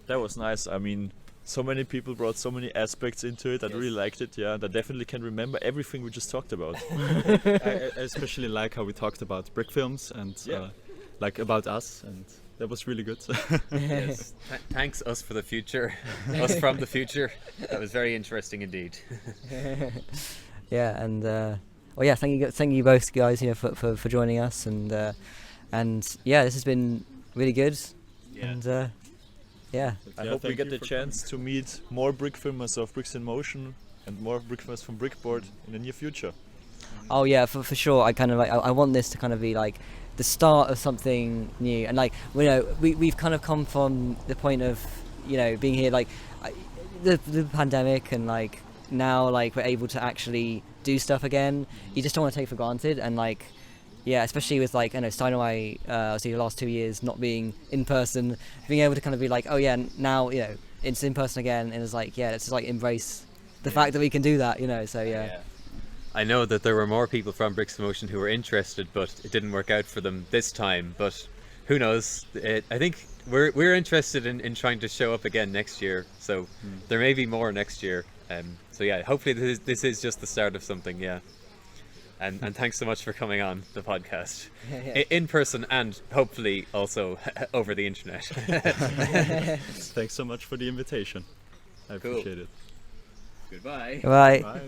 That was nice. I mean, so many people brought so many aspects into it. I really liked it. Yeah, and I definitely can remember everything we just talked about.
I especially like how we talked about Brickfilms and like about us, and that was really good.
Yes. Thanks us for the future, us from the future. That was very interesting indeed.
Yeah, and well, yeah, thank you both guys, for joining us, and yeah, this has been really good, and yeah.
I hope we get the chance to meet more Brickfilmers of Bricks in Motion and more Brickfilmers from Brickboard in the near future.
Oh yeah, for sure. I kind of like I want this to kind of be like the start of something new, and like we've kind of come from the point of being here like the pandemic, and like now like we're able to actually do stuff again. You just don't want to take for granted, and like yeah, especially with like Steinerei, so the last 2 years not being in person, being able to kind of be like, oh yeah, now it's in person again, and it's like, yeah, let's just like embrace the fact that we can do that, so yeah.
I know that there were more people from Bricks in Motion who were interested, but it didn't work out for them this time. But who knows? I think we're interested in trying to show up again next year, so there may be more next year. So yeah, hopefully this is just the start of something. Yeah. And thanks so much for coming on the podcast in person and hopefully also over the internet.
Thanks so much for the invitation. I appreciate it.
Goodbye.
Bye.
Bye.